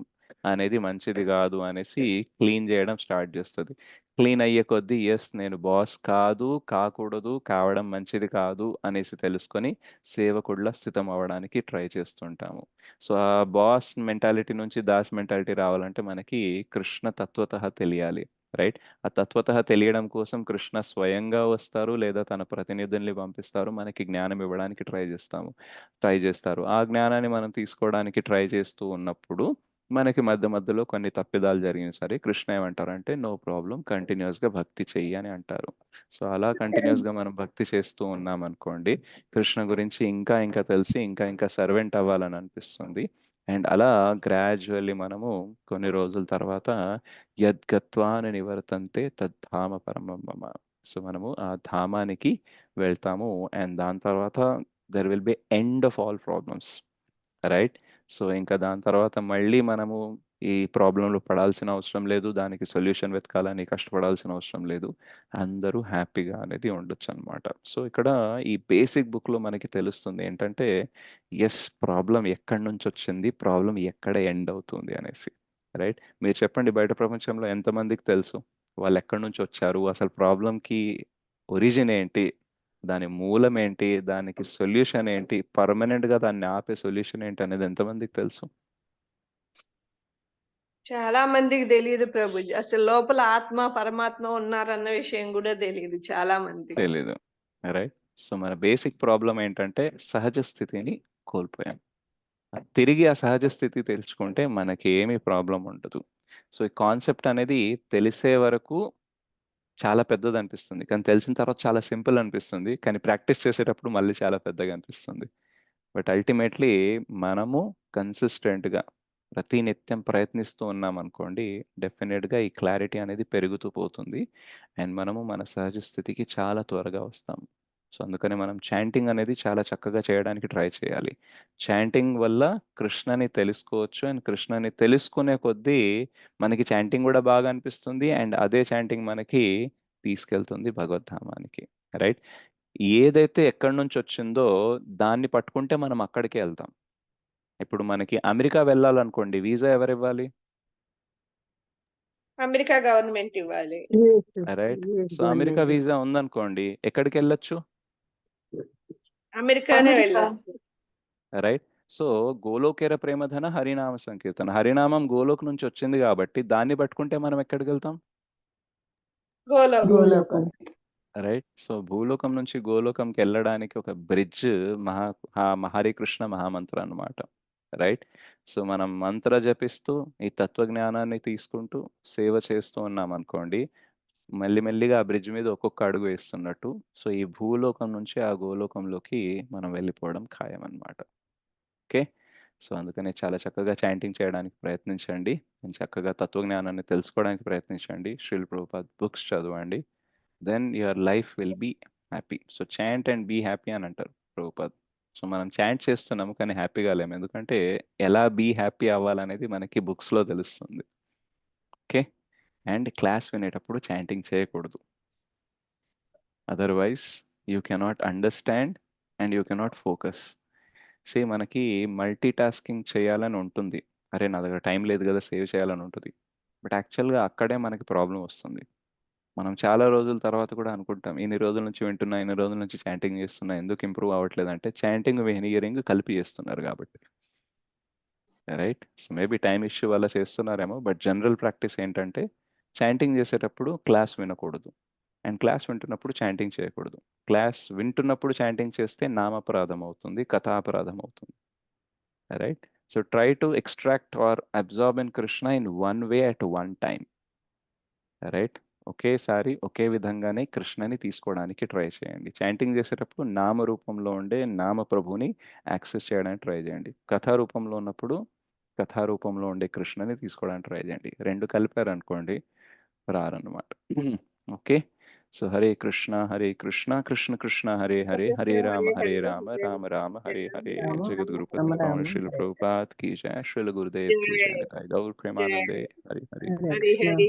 అనేది మంచిది కాదు అనేసి క్లీన్ చేయడం స్టార్ట్ చేస్తుంది. క్లీన్ అయ్యే కొద్దీ ఎస్ నేను బాస్ కాదు, కాకూడదు, కావడం మంచిది కాదు అనేసి తెలుసుకొని సేవకుడిలా స్థితం అవ్వడానికి ట్రై చేస్తుంటాము. సో ఆ బాస్ మెంటాలిటీ నుంచి దాస్ మెంటాలిటీ రావాలంటే మనకి కృష్ణ తత్వతః తెలియాలి, రైట్? ఆ తత్వతః తెలియడం కోసం కృష్ణ స్వయంగా వస్తారు లేదా తన ప్రతినిధుల్ని పంపిస్తారు, మనకి జ్ఞానం ఇవ్వడానికి ట్రై చేస్తారు. ఆ జ్ఞానాన్ని మనం తీసుకోవడానికి ట్రై చేస్తూ ఉన్నప్పుడు మనకి మధ్య మధ్యలో కొన్ని తప్పిదాలు జరిగిన సరే కృష్ణ ఏమంటారంటే నో ప్రాబ్లం, కంటిన్యూస్గా భక్తి చెయ్యి అని అంటారు. సో అలా కంటిన్యూస్గా మనం భక్తి చేస్తూ ఉన్నాం అనుకోండి, కృష్ణ గురించి ఇంకా ఇంకా తెలిసి ఇంకా ఇంకా సర్వెంట్ అవ్వాలని అనిపిస్తుంది. అండ్ అలా గ్రాడ్యువల్లీ మనము కొన్ని రోజుల తర్వాత యద్గత్వాన నివర్తంతే తద్ధామ పరమం మమ. సో మనము ఆ ధామానికి వెళ్తాము అండ్ దాని తర్వాత there will be end of all problems, right? So ఇంకా దాని తర్వాత మళ్ళీ మనము ఈ ప్రాబ్లంలో పడాల్సిన అవసరం లేదు, దానికి సొల్యూషన్ వెతకాలని కష్టపడాల్సిన అవసరం లేదు, అందరూ హ్యాపీగా అనేది ఉండొచ్చు అనమాట. సో ఇక్కడ ఈ బేసిక్ బుక్లో మనకి తెలుస్తుంది ఏంటంటే ఎస్ ప్రాబ్లం ఎక్కడి నుంచి వచ్చింది, ప్రాబ్లం ఎక్కడ ఎండ్ అవుతుంది అనేసి, రైట్? మీరు చెప్పండి, బయట ప్రపంచంలో ఎంతమందికి తెలుసు వాళ్ళు ఎక్కడి నుంచి వచ్చారు, అసలు ప్రాబ్లంకి ఒరిజిన్ ఏంటి, దాని మూలం ఏంటి, దానికి సొల్యూషన్ ఏంటి, పర్మనెంట్గా దాన్ని ఆపే సొల్యూషన్ ఏంటి అనేది ఎంతమందికి తెలుసు? చాలా మందికి తెలియదు ప్రభుజీ. అసలు లోపల ఆత్మ పరమాత్మ ఉన్నారన్న విషయం కూడా తెలియదు చాలా మందికి. తెలీదు, రైట్? సో మన బేసిక్ ప్రాబ్లం ఏంటంటే సహజ స్థితిని కోల్పోయాం. తిరిగి ఆ సహజ స్థితి తెలుసుకుంటే మనకి ఏమీ ప్రాబ్లం ఉండదు. సో ఈ కాన్సెప్ట్ అనేది తెలిసే వరకు చాలా పెద్దదనిపిస్తుంది. కానీ తెలిసిన తర్వాత చాలా సింపుల్ అనిపిస్తుంది. కానీ ప్రాక్టీస్ చేసేటప్పుడు మళ్ళీ చాలా పెద్దగా అనిపిస్తుంది. బట్ అల్టిమేట్‌లీ మనము కన్సిస్టెంట్‌గా ప్రతినిత్యం ప్రయత్నిస్తూ ఉన్నామనుకోండి, డెఫినిట్‌గా ఈ క్లారిటీ అనేది పెరుగుతూ పోతుంది. అండ్ మనము మన సహజ స్థితికి చాలా త్వరగా వస్తాము. సో, అందుకని మనం చాంటింగ్ అనేది చాలా చక్కగా చేయడానికి ట్రై చేయాలి. చాంటింగ్ వల్ల కృష్ణని తెలుసుకోవచ్చు. అండ్ కృష్ణని తెలుసుకునే కొద్దీ మనకి చాంటింగ్ గూడా బాగా అనిపిస్తుంది. అండ్ అదే చాంటింగ్ మనకి తీసుకెళ్తుంది భగవద్ధామానికి. రైట్? ఏదైతే ఎక్కడి నుంచొచ్చిందో దాన్ని పట్టుకుంటే మనం అక్కడికే ఎళ్తాం. ఇప్పుడు మనకి అమెరికా వెళ్ళాలనుకోండి వీసా ఎవరివ్వాలి? అమెరికా గవర్నమెంట్ ఇవ్వాలి. రైట్? సో, అమెరికా వీసా ఉందనుకోండి ఎక్కడికెళ్ళొచ్చు? అమెరికానే వెళ్ళొచ్చు. రైట్? సో, గోలోకేర ప్రేమధన హరినామ సంకీర్తన. హరినామం గోలోక్ నుంచి వచ్చింది కాబట్టి దాన్ని పట్టుకుంటే మనం ఎక్కడికెళ్తాం? గోలోకం. రైట్? సో, భూలోకం నుంచి గోలోకంకెళ్ళడానికి ఒక బ్రిడ్జ్ హరే కృష్ణ మహామంత్ర అన్నమాట. రైట్? సో, మనం మంత్ర జపిస్తూ, ఈ తత్వజ్ఞానాన్ని తీసుకుంటూ, సేవ చేస్తూ ఉన్నామనుకోండి, మెల్లిమెల్లిగా ఆ బ్రిడ్జ్ మీద ఒక్కొక్క అడుగు వేస్తున్నట్టు, సో, ఈ భూలోకం నుంచి ఆ గోలోకంలోకి మనం వెళ్ళిపోవడం ఖాయమనమాట. ఓకే? సో, అందుకని చాలా చక్కగా చాంటింగ్ చేయడానికి ప్రయత్నించండి. అండ్ చక్కగా తత్వజ్ఞానాన్ని తెలుసుకోవడానికి ప్రయత్నించండి. శ్రీల ప్రభుపాద్ బుక్స్ చదవండి. Then your life will be happy. So, chant and be happy అని అంటారు ప్రభుపాద్. సో, మనం చాంట్ చేస్తున్నాము కానీ హ్యాపీగా లేము. ఎందుకంటే ఎలా బీ హ్యాపీ అవ్వాలనేది మనకి బుక్స్‌లో తెలుస్తుంది. ఓకే? అండ్ క్లాస్ వినేటప్పుడు చాంటింగ్ చేయకూడదు. Otherwise you cannot understand and you cannot focus. మనకి మల్టీ టాస్కింగ్ చేయాలని ఉంటుంది. అరే! నా దగ్గర టైం లేదు గదా! సేవ్ చేయాలని ఉంటది. బట్ యాక్చువల్‌గా అక్కడే మనకి ప్రాబ్లమ్ వస్తుంది. మనం చాలా రోజుల తర్వాత కూడా అనుకుంటాం. ఇన్ని రోజుల నుంచి వింటున్నా, ఇన్ని రోజుల నుంచి చాంటింగ్ చేస్తున్నా, ఎందుకు ఇంప్రూవ్ అవ్వట్లేదంటే చాంటింగ్, హియరింగ్ కలిపి చేస్తున్నారు కాబట్టి. Right? So, maybe time issue వల్ల చేస్తున్నారేమో. బట్ జనరల్ ప్రాక్టీస్ ఏంటంటే చాంటింగ్ చేసేటప్పుడు క్లాస్ వినకూడదు. అండ్ క్లాస్ వింటున్నప్పుడు చాంటింగ్ చేయకూడదు. క్లాస్ వింటున్నప్పుడు చాంటింగ్ చేస్తే నామపరాధం అవుతుంది, కథాపరాధం అవుతుంది. Right? So, try to extract or absorb in Krishna in one way at one time. Right? ఒకేసారి ఒకే విధంగానే కృష్ణని తీసుకోవడానికి ట్రై చేయండి. చాంటింగ్ చేసేటప్పుడు నామ రూపంలో ఉండే నామ ప్రభువుని యాక్సెస్ చేయడానికి ట్రై చేయండి. కథా రూపంలో ఉన్నప్పుడు కథా రూపంలో ఉండే కృష్ణని తీసుకోవడానికి ట్రై చేయండి. 2 కలిపారనుకోండి రారన్నమాట. ఓకే? సో, హరే కృష్ణ, కృష్ణ కృష్ణ హరే హరే, హరే రామ, రామ రామ హరే హరే. జగద్గురుపతి రామ పవన్ రామ శ్రీల హరే ప్రభుపాద్ కీ జయ, శ్రీల గురుదేవ్ కీ జయ. జయ నితాయి గౌర్ ప్రేమానందే. హరి హరి. హరే హరి కృష్ణ హరి.